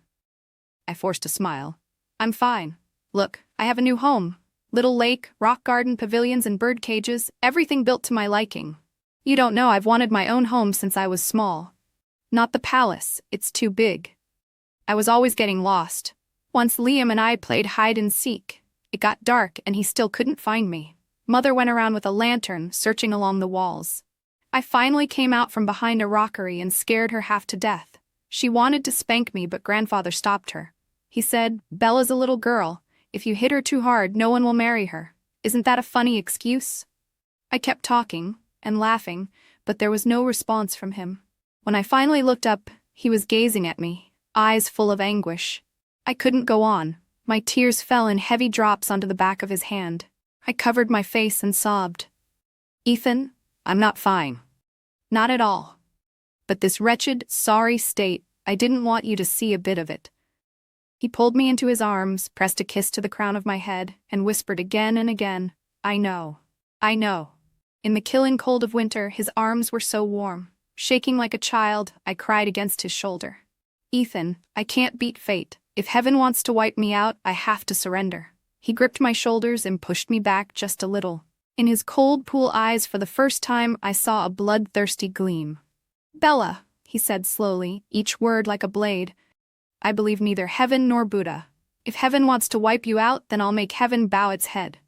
I forced a smile. "I'm fine. Look, I have a new home. Little lake, rock garden, pavilions and bird cages, everything built to my liking. You don't know I've wanted my own home since I was small. Not the palace, it's too big. I was always getting lost. Once Liam and I played hide and seek. It got dark and he still couldn't find me. Mother went around with a lantern, searching along the walls. I finally came out from behind a rockery and scared her half to death. She wanted to spank me, but grandfather stopped her. He said, 'Bella's a little girl. If you hit her too hard, no one will marry her.' Isn't that a funny excuse?" I kept talking and laughing, but there was no response from him. When I finally looked up, he was gazing at me, eyes full of anguish. I couldn't go on. My tears fell in heavy drops onto the back of his hand. I covered my face and sobbed. "Ethan, I'm not fine. Not at all. But this wretched, sorry state, I didn't want you to see a bit of it." He pulled me into his arms, pressed a kiss to the crown of my head, and whispered again and again, "I know. I know." In the killing cold of winter, his arms were so warm. Shaking like a child, I cried against his shoulder. "Ethan, I can't beat fate. If heaven wants to wipe me out, I have to surrender." He gripped my shoulders and pushed me back just a little. In his cold pool eyes, for the first time, I saw a bloodthirsty gleam. "Bella," he said slowly, each word like a blade, "I believe neither heaven nor Buddha. If heaven wants to wipe you out, then I'll make heaven bow its head."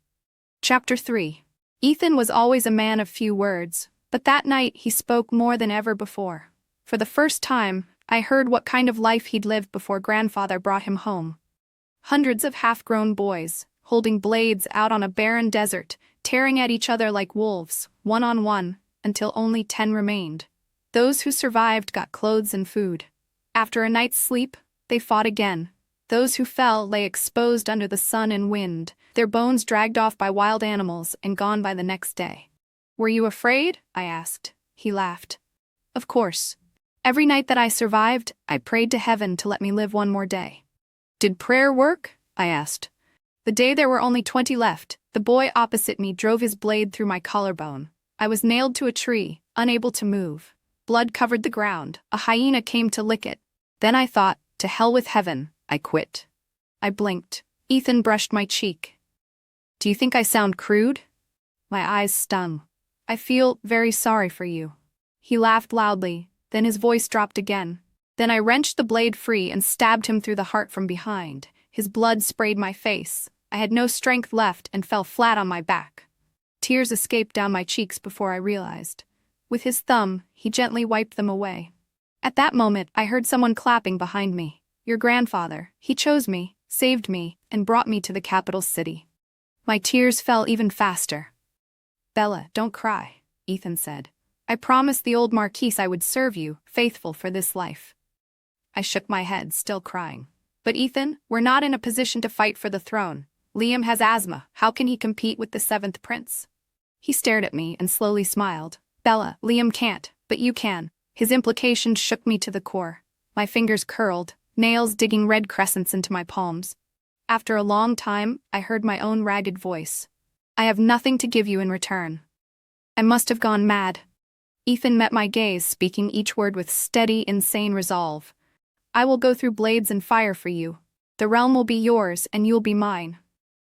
Chapter 3. Ethan was always a man of few words, but that night he spoke more than ever before. For the first time, I heard what kind of life he'd lived before grandfather brought him home. Hundreds of half-grown boys, holding blades out on a barren desert, tearing at each other like wolves, one-on-one, until only 10 remained. Those who survived got clothes and food. After a night's sleep, they fought again. Those who fell lay exposed under the sun and wind, their bones dragged off by wild animals and gone by the next day. "Were you afraid?" I asked. He laughed. "Of course. Every night that I survived, I prayed to heaven to let me live one more day." "Did prayer work?" I asked. The day there were only 20 left, the boy opposite me drove his blade through my collarbone. I was nailed to a tree, unable to move. Blood covered the ground. A hyena came to lick it. Then I thought, to hell with heaven, I quit. I blinked. Ethan brushed my cheek. Do you think I sound crude? My eyes stung. I feel very sorry for you. He laughed loudly, then his voice dropped again. Then I wrenched the blade free and stabbed him through the heart from behind. His blood sprayed my face. I had no strength left and fell flat on my back. Tears escaped down my cheeks before I realized. With his thumb, he gently wiped them away. At that moment, I heard someone clapping behind me. Your grandfather. He chose me, saved me, and brought me to the capital city. My tears fell even faster. Bella, don't cry, Ethan said. I promised the old Marquise I would serve you, faithful for this life. I shook my head, still crying. But Ethan, we're not in a position to fight for the throne. Liam has asthma. How can he compete with the 7th prince? He stared at me and slowly smiled. Bella, Liam can't, but you can. His implication shook me to the core. My fingers curled, nails digging red crescents into my palms. After a long time, I heard my own ragged voice. I have nothing to give you in return. I must have gone mad. Ethan met my gaze, speaking each word with steady, insane resolve. I will go through blades and fire for you. The realm will be yours, and you'll be mine.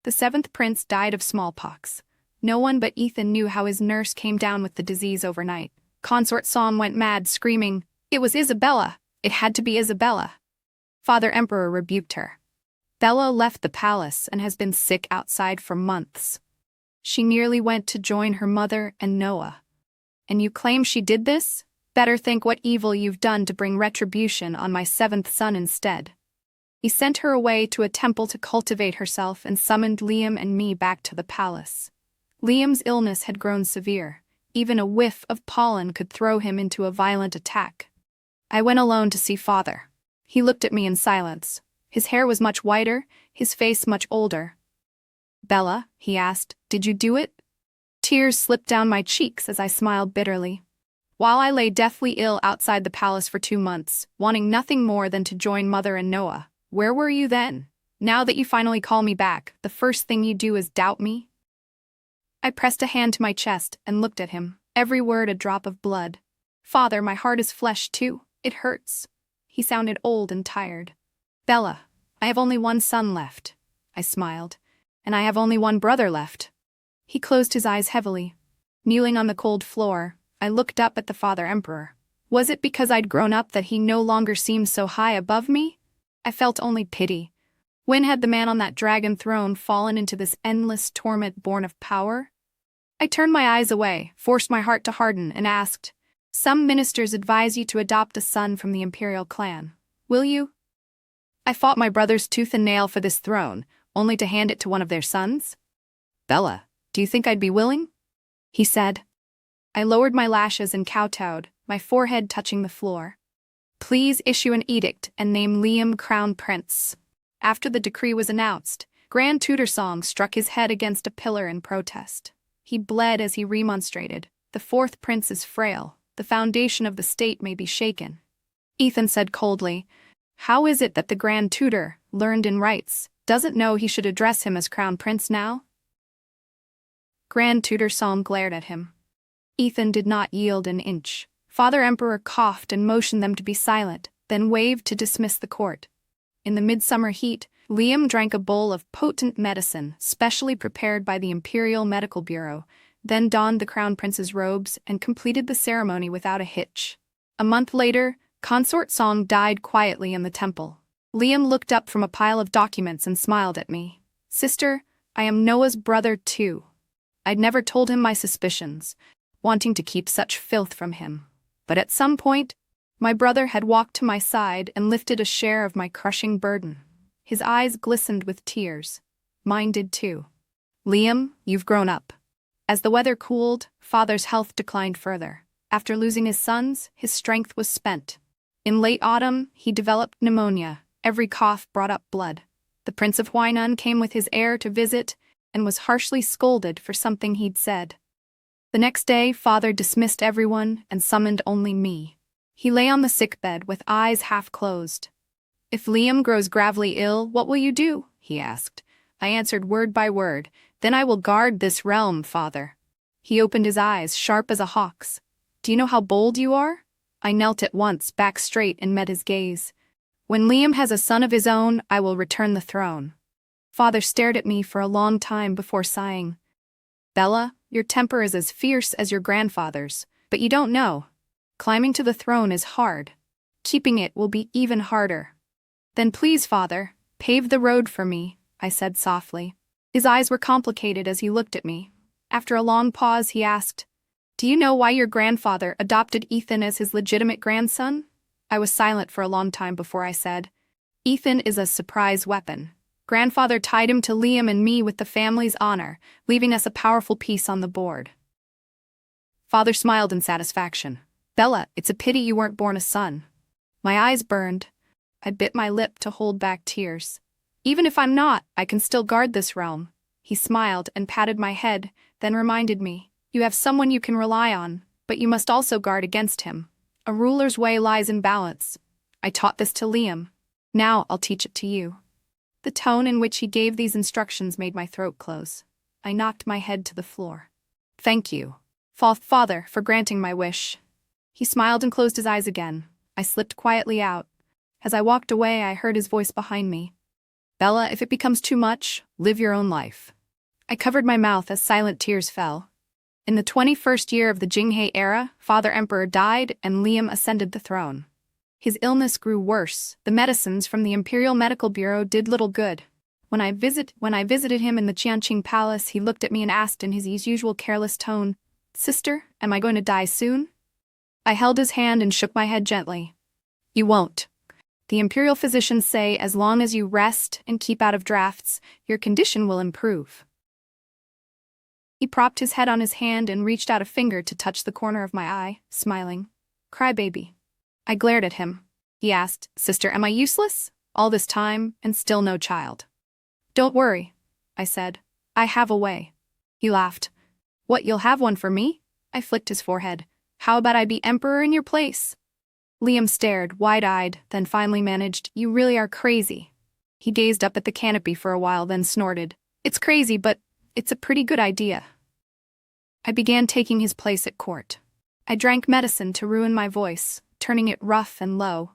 The 7th prince died of smallpox. No one but Ethan knew how his nurse came down with the disease overnight. Consort Song went mad, screaming, "It was Isabella! It had to be Isabella!" Father Emperor rebuked her. Bella left the palace and has been sick outside for months. She nearly went to join her mother and Noah. And you claim she did this? Better think what evil you've done to bring retribution on my 7th son instead. He sent her away to a temple to cultivate herself and summoned Liam and me back to the palace. Liam's illness had grown severe. Even a whiff of pollen could throw him into a violent attack. I went alone to see father. He looked at me in silence. His hair was much whiter, his face much older. Bella, he asked, did you do it? Tears slipped down my cheeks as I smiled bitterly. While I lay deathly ill outside the palace for 2 months, wanting nothing more than to join Mother and Noah, where were you then? Now that you finally call me back, the first thing you do is doubt me? I pressed a hand to my chest and looked at him, every word a drop of blood. Father, my heart is flesh too. It hurts. He sounded old and tired. Bella, I have only one son left. I smiled. And I have only one brother left. He closed his eyes heavily. Kneeling on the cold floor, I looked up at the Father Emperor. Was it because I'd grown up that he no longer seemed so high above me? I felt only pity. When had the man on that dragon throne fallen into this endless torment born of power? I turned my eyes away, forced my heart to harden, and asked, some ministers advise you to adopt a son from the imperial clan. Will you? I fought my brothers tooth and nail for this throne, only to hand it to one of their sons? Bella, do you think I'd be willing? He said. I lowered my lashes and kowtowed, my forehead touching the floor. Please issue an edict and name Liam Crown Prince. After the decree was announced, Grand Tutor Song struck his head against a pillar in protest. He bled as he remonstrated. The 4th prince is frail. The foundation of the state may be shaken. Ethan said coldly, how is it that the Grand Tutor, learned in rights, doesn't know he should address him as Crown Prince now? Grand Tutor Song glared at him. Ethan did not yield an inch. Father Emperor coughed and motioned them to be silent, then waved to dismiss the court. In the midsummer heat, Liam drank a bowl of potent medicine specially prepared by the Imperial Medical Bureau, then donned the Crown Prince's robes and completed the ceremony without a hitch. A month later, Consort Song died quietly in the temple. Liam looked up from a pile of documents and smiled at me. Sister, I am Noah's brother too. I'd never told him my suspicions, wanting to keep such filth from him. But at some point, my brother had walked to my side and lifted a share of my crushing burden. His eyes glistened with tears. Mine did too. Liam, you've grown up. As the weather cooled, Father's health declined further. After losing his sons, his strength was spent. In late autumn, he developed pneumonia. Every cough brought up blood. The Prince of Huainan came with his heir to visit and was harshly scolded for something he'd said. The next day, Father dismissed everyone and summoned only me. He lay on the sickbed with eyes half closed. If Liam grows gravely ill, what will you do? He asked. I answered word by word. Then I will guard this realm, Father. He opened his eyes, sharp as a hawk's. Do you know how bold you are? I knelt at once, back straight, and met his gaze. When Liam has a son of his own, I will return the throne. Father stared at me for a long time before sighing. Bella, your temper is as fierce as your grandfather's, but you don't know. Climbing to the throne is hard. Keeping it will be even harder. Then please, Father, pave the road for me, I said softly. His eyes were complicated as he looked at me. After a long pause, he asked, "Do you know why your grandfather adopted Ethan as his legitimate grandson?" I was silent for a long time before I said, "Ethan is a surprise weapon. Grandfather tied him to Liam and me with the family's honor, leaving us a powerful piece on the board." Father smiled in satisfaction. "Bella, it's a pity you weren't born a son." My eyes burned. I bit my lip to hold back tears. "Even if I'm not, I can still guard this realm." He smiled and patted my head, then reminded me, "You have someone you can rely on, but you must also guard against him. A ruler's way lies in balance. I taught this to Liam. Now I'll teach it to you." The tone in which he gave these instructions made my throat close. I knocked my head to the floor. "Thank you, Father, for granting my wish." He smiled and closed his eyes again. I slipped quietly out. As I walked away, I heard his voice behind me. "Bella, if it becomes too much, live your own life." I covered my mouth as silent tears fell. In the 21st year of the Jinghe era, Father Emperor died and Liam ascended the throne. His illness grew worse. The medicines from the Imperial Medical Bureau did little good. When I visited him in the Qianqing Palace, he looked at me and asked in his usual careless tone, "Sister, am I going to die soon?" I held his hand and shook my head gently. "You won't. The Imperial physicians say as long as you rest and keep out of drafts, your condition will improve." He propped his head on his hand and reached out a finger to touch the corner of my eye, smiling. "Crybaby." I glared at him. He asked, "Sister, am I useless? All this time, and still no child?" "Don't worry," I said. "I have a way." He laughed. "What, you'll have one for me?" I flicked his forehead. "How about I be emperor in your place?" Liam stared, wide-eyed, then finally managed, "You really are crazy." He gazed up at the canopy for a while, then snorted. "It's crazy, but it's a pretty good idea." I began taking his place at court. I drank medicine to ruin my voice, turning it rough and low.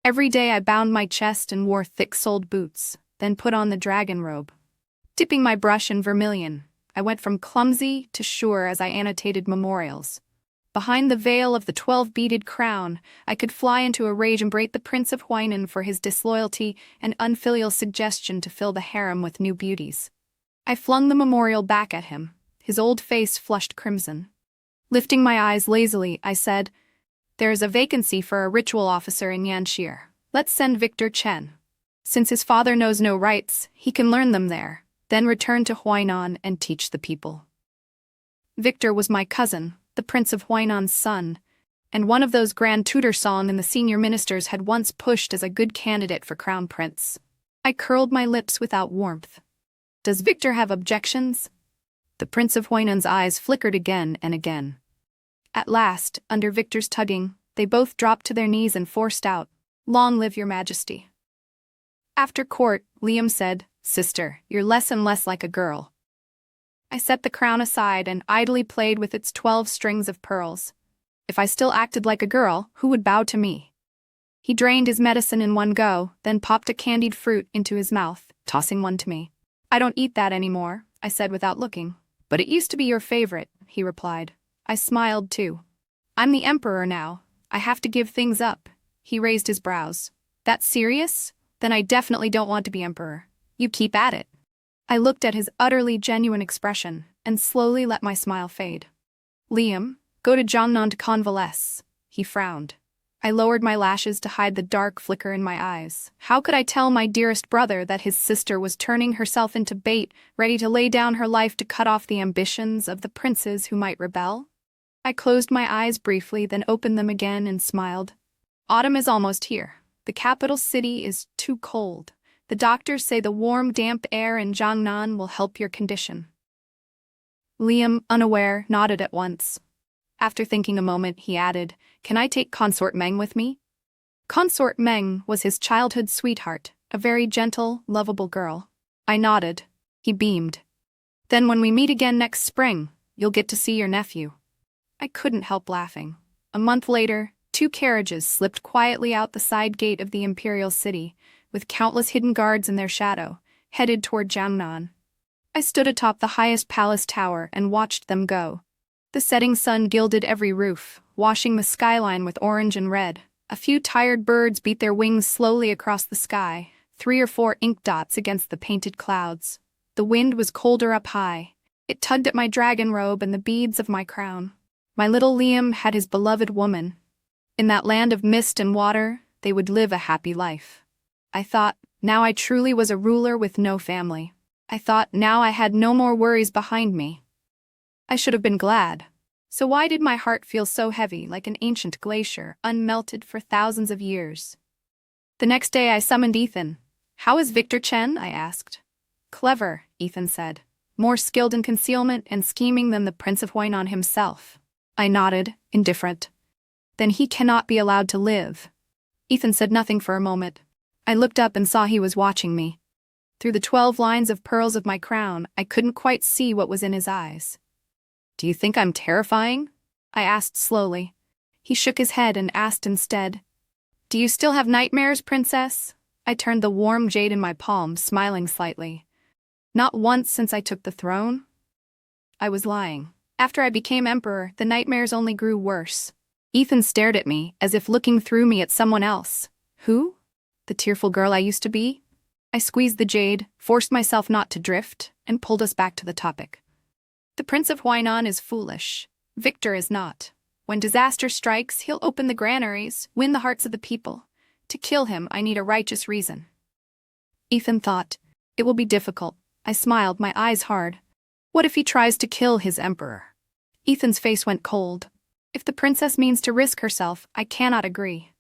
Every day I bound my chest and wore thick-soled boots, then put on the dragon robe. Dipping my brush in vermilion, I went from clumsy to sure as I annotated memorials. Behind the veil of the 12-beaded crown, I could fly into a rage and berate the Prince of Huainan for his disloyalty and unfilial suggestion to fill the harem with new beauties. I flung the memorial back at him. His old face flushed crimson. Lifting my eyes lazily, I said, "There is a vacancy for a ritual officer in Yanshir. Let's send Victor Chen. Since his father knows no rites, he can learn them there, then return to Huainan and teach the people." Victor was my cousin, the Prince of Huainan's son, and one of those grand tutor song in the senior ministers had once pushed as a good candidate for crown prince. I curled my lips without warmth. "Does Victor have objections?" The Prince of Huainan's eyes flickered again and again. At last, under Victor's tugging, they both dropped to their knees and forced out, "Long live your Majesty." After court, Liam said, "Sister, you're less and less like a girl." I set the crown aside and idly played with its 12 strings of pearls. If I still acted like a girl, who would bow to me? He drained his medicine in one go, then popped a candied fruit into his mouth, tossing one to me. "I don't eat that anymore," I said without looking. "But it used to be your favorite," he replied. I smiled too. "I'm the emperor now. I have to give things up." He raised his brows. "That's serious? Then I definitely don't want to be emperor. You keep at it." I looked at his utterly genuine expression and slowly let my smile fade. "Liam, go to Jiangnan to convalesce." He frowned. I lowered my lashes to hide the dark flicker in my eyes. How could I tell my dearest brother that his sister was turning herself into bait, ready to lay down her life to cut off the ambitions of the princes who might rebel? I closed my eyes briefly, then opened them again and smiled. Autumn is almost here. The capital city is too cold. The doctors say the warm, damp air in Jiangnan will help your condition. Liam, unaware, nodded at once. After thinking a moment, he added, "Can I take Consort Meng with me?" Consort Meng was his childhood sweetheart, a very gentle, lovable girl. I nodded. He beamed. "Then when we meet again next spring, you'll get to see your nephew." I couldn't help laughing. A month later, 2 carriages slipped quietly out the side gate of the imperial city, with countless hidden guards in their shadow, headed toward Jamnan. I stood atop the highest palace tower and watched them go. The setting sun gilded every roof, washing the skyline with orange and red. A few tired birds beat their wings slowly across the sky, 3 or 4 ink dots against the painted clouds. The wind was colder up high. It tugged at my dragon robe and the beads of my crown. My little Liam had his beloved woman. In that land of mist and water, they would live a happy life. I thought, now I truly was a ruler with no family. I thought, now I had no more worries behind me. I should have been glad. So why did my heart feel so heavy, like an ancient glacier, unmelted for thousands of years? The next day I summoned Ethan. "How is Victor Chen?" I asked. "Clever," Ethan said. "More skilled in concealment and scheming than the Prince of Huainan himself." I nodded, indifferent. "Then he cannot be allowed to live." Ethan said nothing for a moment. I looked up and saw he was watching me. Through the 12 lines of pearls of my crown, I couldn't quite see what was in his eyes. "Do you think I'm terrifying?" I asked slowly. He shook his head and asked instead, "Do you still have nightmares, princess?" I turned the warm jade in my palm, smiling slightly. "Not once since I took the throne." I was lying. After I became emperor, the nightmares only grew worse. Ethan stared at me, as if looking through me at someone else. Who? The tearful girl I used to be? I squeezed the jade, forced myself not to drift, and pulled us back to the topic. "The Prince of Huainan is foolish. Victor is not. When disaster strikes, he'll open the granaries, win the hearts of the people. To kill him, I need a righteous reason." Ethan thought, "It will be difficult." I smiled, my eyes hard. "What if he tries to kill his emperor?" Ethan's face went cold. "If the princess means to risk herself, I cannot agree."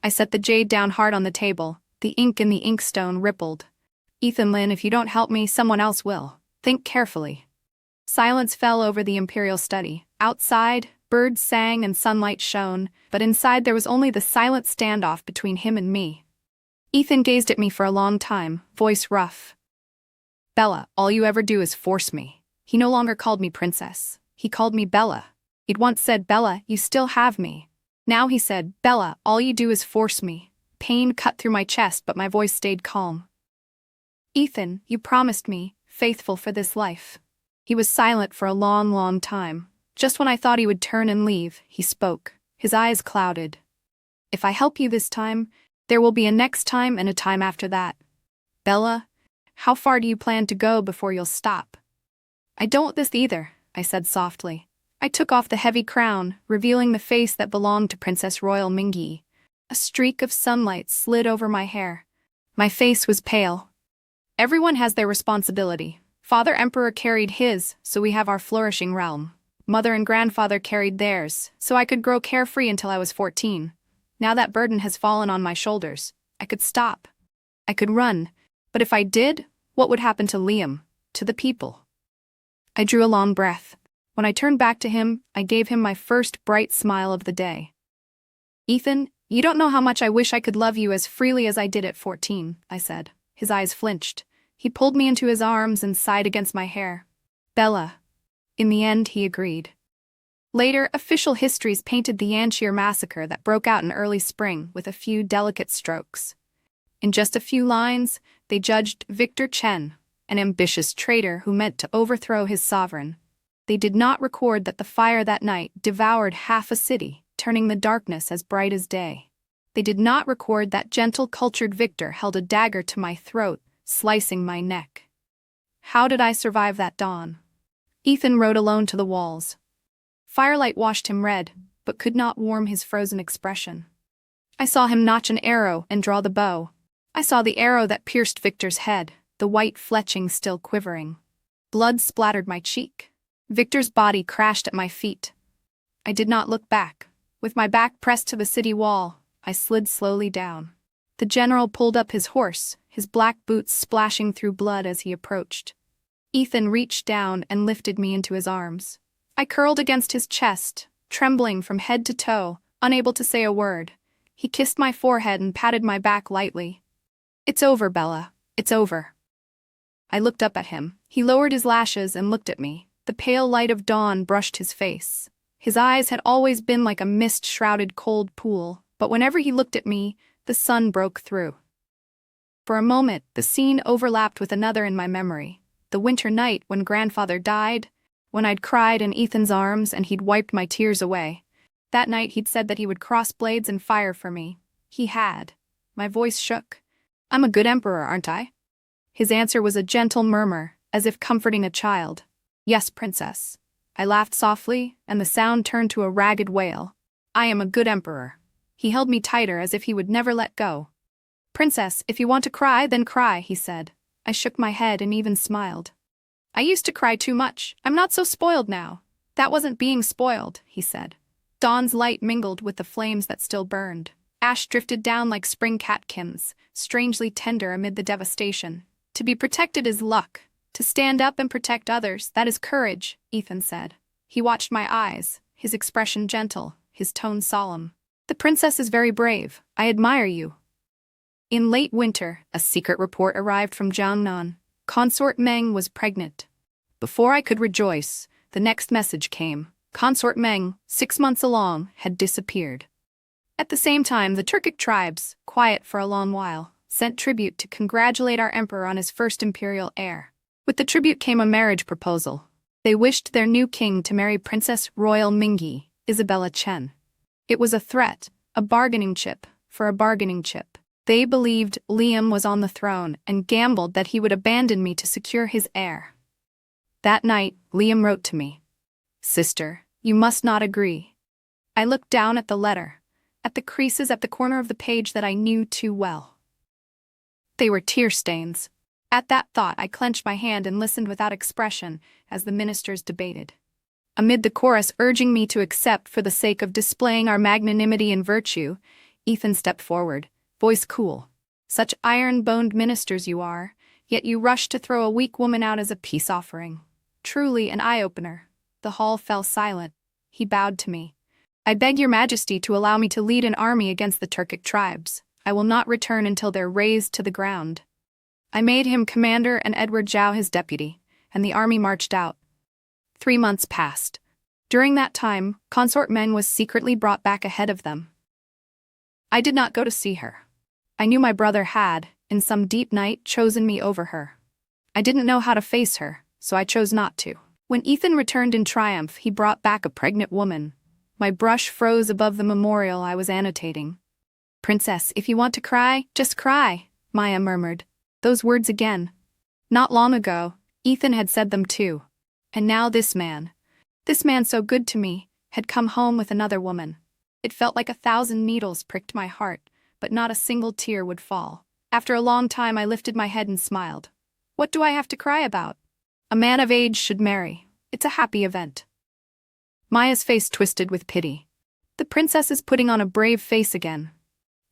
I set the jade down hard on the table. The ink in the inkstone rippled. "Ethan Lin, if you don't help me, someone else will. Think carefully." Silence fell over the imperial study. Outside, birds sang and sunlight shone, but inside there was only the silent standoff between him and me. Ethan gazed at me for a long time, voice rough. "Bella, all you ever do is force me." He no longer called me princess. He called me Bella. He'd once said, "Bella, you still have me." Now he said, "Bella, all you do is force me." Pain cut through my chest, but my voice stayed calm. "Ethan, you promised me, faithful for this life." He was silent for a long, long time. Just when I thought he would turn and leave, he spoke. His eyes clouded. "If I help you this time, there will be a next time and a time after that. Bella, how far do you plan to go before you'll stop?" "I don't want this either," I said softly. I took off the heavy crown, revealing the face that belonged to Princess Royal Mingyi. A streak of sunlight slid over my hair. My face was pale. "Everyone has their responsibility. Father Emperor carried his, so we have our flourishing realm. Mother and grandfather carried theirs, so I could grow carefree until I was 14. Now that burden has fallen on my shoulders. I could stop. I could run. But if I did, what would happen to Liam, to the people?" I drew a long breath. When I turned back to him, I gave him my first bright smile of the day. "Ethan, you don't know how much I wish I could love you as freely as I did at 14, I said. His eyes flinched. He pulled me into his arms and sighed against my hair. "Bella." In the end, he agreed. Later, official histories painted the Yanchir massacre that broke out in early spring with a few delicate strokes. In just a few lines, they judged Victor Chen, an ambitious traitor who meant to overthrow his sovereign. They did not record that the fire that night devoured half a city, turning the darkness as bright as day. They did not record that gentle, cultured Victor held a dagger to my throat, slicing my neck. How did I survive that dawn? Ethan rode alone to the walls. Firelight washed him red, but could not warm his frozen expression. I saw him notch an arrow and draw the bow. I saw the arrow that pierced Victor's head, the white fletching still quivering. Blood splattered my cheek. Victor's body crashed at my feet. I did not look back. With my back pressed to the city wall, I slid slowly down. The general pulled up his horse, his black boots splashing through blood as he approached. Ethan reached down and lifted me into his arms. I curled against his chest, trembling from head to toe, unable to say a word. He kissed my forehead and patted my back lightly. "It's over, Bella. It's over." I looked up at him. He lowered his lashes and looked at me. The pale light of dawn brushed his face. His eyes had always been like a mist-shrouded cold pool, but whenever he looked at me, the sun broke through. For a moment, the scene overlapped with another in my memory. The winter night when grandfather died, when I'd cried in Ethan's arms and he'd wiped my tears away. That night he'd said that he would cross blades and fire for me. He had. My voice shook. I'm a good emperor, aren't I? His answer was a gentle murmur, as if comforting a child. Yes, princess. I laughed softly, and the sound turned to a ragged wail. I am a good emperor. He held me tighter as if he would never let go. Princess, if you want to cry, then cry, he said. I shook my head and even smiled. I used to cry too much. I'm not so spoiled now. That wasn't being spoiled, he said. Dawn's light mingled with the flames that still burned. Ash drifted down like spring catkins, strangely tender amid the devastation. To be protected is luck. To stand up and protect others, that is courage, Ethan said. He watched my eyes, his expression gentle, his tone solemn. The princess is very brave. I admire you. In late winter, a secret report arrived from Jiangnan. Consort Meng was pregnant. Before I could rejoice, the next message came. Consort Meng, 6 months along, had disappeared. At the same time, the Turkic tribes, quiet for a long while, sent tribute to congratulate our emperor on his first imperial heir. With the tribute came a marriage proposal. They wished their new king to marry Princess Royal Mingyi, Isabella Chen. It was a threat, a bargaining chip, for a bargaining chip. They believed Liam was on the throne and gambled that he would abandon me to secure his heir. That night, Liam wrote to me. Sister, you must not agree. I looked down at the letter, at the creases at the corner of the page that I knew too well. They were tear stains. At that thought, I clenched my hand and listened without expression as the ministers debated. Amid the chorus urging me to accept for the sake of displaying our magnanimity and virtue, Ethan stepped forward, voice cool. Such iron-boned ministers you are, yet you rush to throw a weak woman out as a peace offering. Truly an eye-opener. The hall fell silent. He bowed to me. I beg your majesty to allow me to lead an army against the Turkic tribes. I will not return until they're razed to the ground. I made him commander and Edward Zhao his deputy, and the army marched out. 3 months passed. During that time, Consort Meng was secretly brought back ahead of them. I did not go to see her. I knew my brother had, in some deep night, chosen me over her. I didn't know how to face her, so I chose not to. When Ethan returned in triumph, he brought back a pregnant woman. My brush froze above the memorial I was annotating. Princess, if you want to cry, just cry, Maya murmured. Those words again. Not long ago, Ethan had said them too. And now this man so good to me, had come home with another woman. It felt like 1,000 needles pricked my heart, but not a single tear would fall. After a long time I lifted my head and smiled. What do I have to cry about? A man of age should marry. It's a happy event. Maya's face twisted with pity. The princess is putting on a brave face again.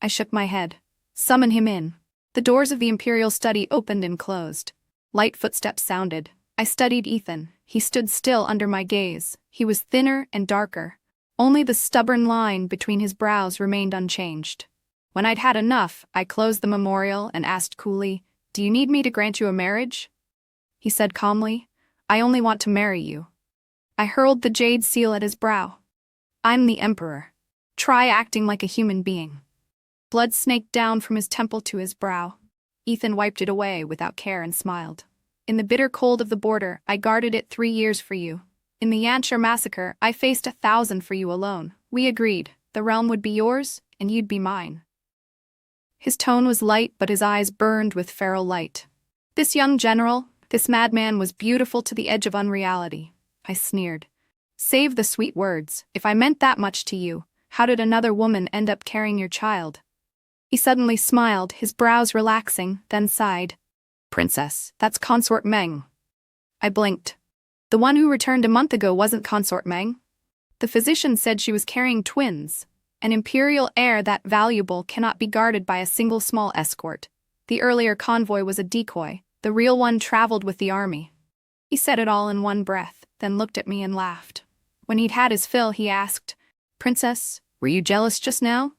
I shook my head. Summon him in. The doors of the imperial study opened and closed. Light footsteps sounded. I studied Ethan. He stood still under my gaze. He was thinner and darker. Only the stubborn line between his brows remained unchanged. When I'd had enough, I closed the memorial and asked coolly, "Do you need me to grant you a marriage?" He said calmly, "I only want to marry you." I hurled the jade seal at his brow. "I'm the emperor. Try acting like a human being." Blood snaked down from his temple to his brow. Ethan wiped it away without care and smiled. "In the bitter cold of the border, I guarded it 3 years for you. In the Yanshur massacre, I faced 1,000 for you alone. We agreed. The realm would be yours, and you'd be mine." His tone was light, but his eyes burned with feral light. This young general, this madman was beautiful to the edge of unreality. I sneered. "Save the sweet words. If I meant that much to you, how did another woman end up carrying your child?" He suddenly smiled, his brows relaxing, then sighed. "Princess, that's Consort Meng." I blinked. The one who returned a month ago wasn't Consort Meng. The physician said she was carrying twins. An imperial heir that valuable cannot be guarded by a single small escort. The earlier convoy was a decoy. The real one traveled with the army. He said it all in one breath, then looked at me and laughed. When he'd had his fill, he asked, "Princess, were you jealous just now?"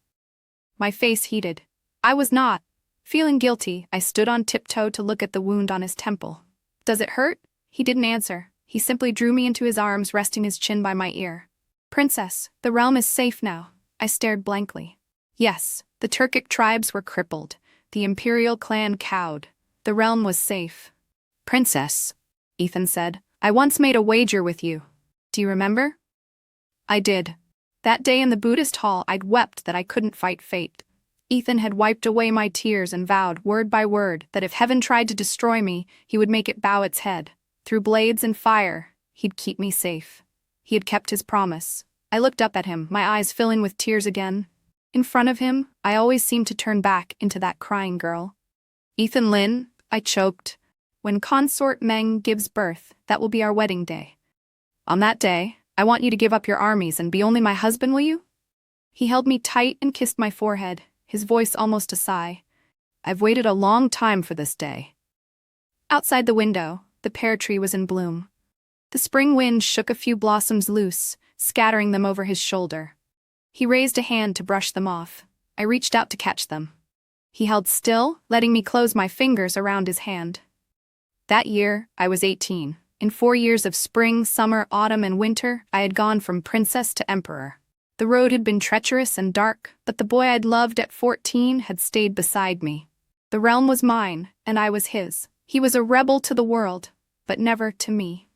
My face heated. I was not. Feeling guilty, I stood on tiptoe to look at the wound on his temple. "Does it hurt?" He didn't answer. He simply drew me into his arms, resting his chin by my ear. "Princess, the realm is safe now." I stared blankly. Yes, the Turkic tribes were crippled. The imperial clan cowed. The realm was safe. "Princess," Ethan said, "I once made a wager with you. Do you remember?" I did. That day in the Buddhist hall I'd wept that I couldn't fight fate. Ethan had wiped away my tears and vowed, word by word, that if heaven tried to destroy me, he would make it bow its head. Through blades and fire, he'd keep me safe. He had kept his promise. I looked up at him, my eyes filling with tears again. In front of him, I always seemed to turn back into that crying girl. "Ethan Lin," I choked. "When consort Meng gives birth, that will be our wedding day. On that day, I want you to give up your armies and be only my husband, will you?" He held me tight and kissed my forehead, his voice almost a sigh. "I've waited a long time for this day." Outside the window, the pear tree was in bloom. The spring wind shook a few blossoms loose, scattering them over his shoulder. He raised a hand to brush them off. I reached out to catch them. He held still, letting me close my fingers around his hand. That year, I was 18. In 4 years of spring, summer, autumn, and winter, I had gone from princess to emperor. The road had been treacherous and dark, but the boy I'd loved at 14 had stayed beside me. The realm was mine, and I was his. He was a rebel to the world, but never to me.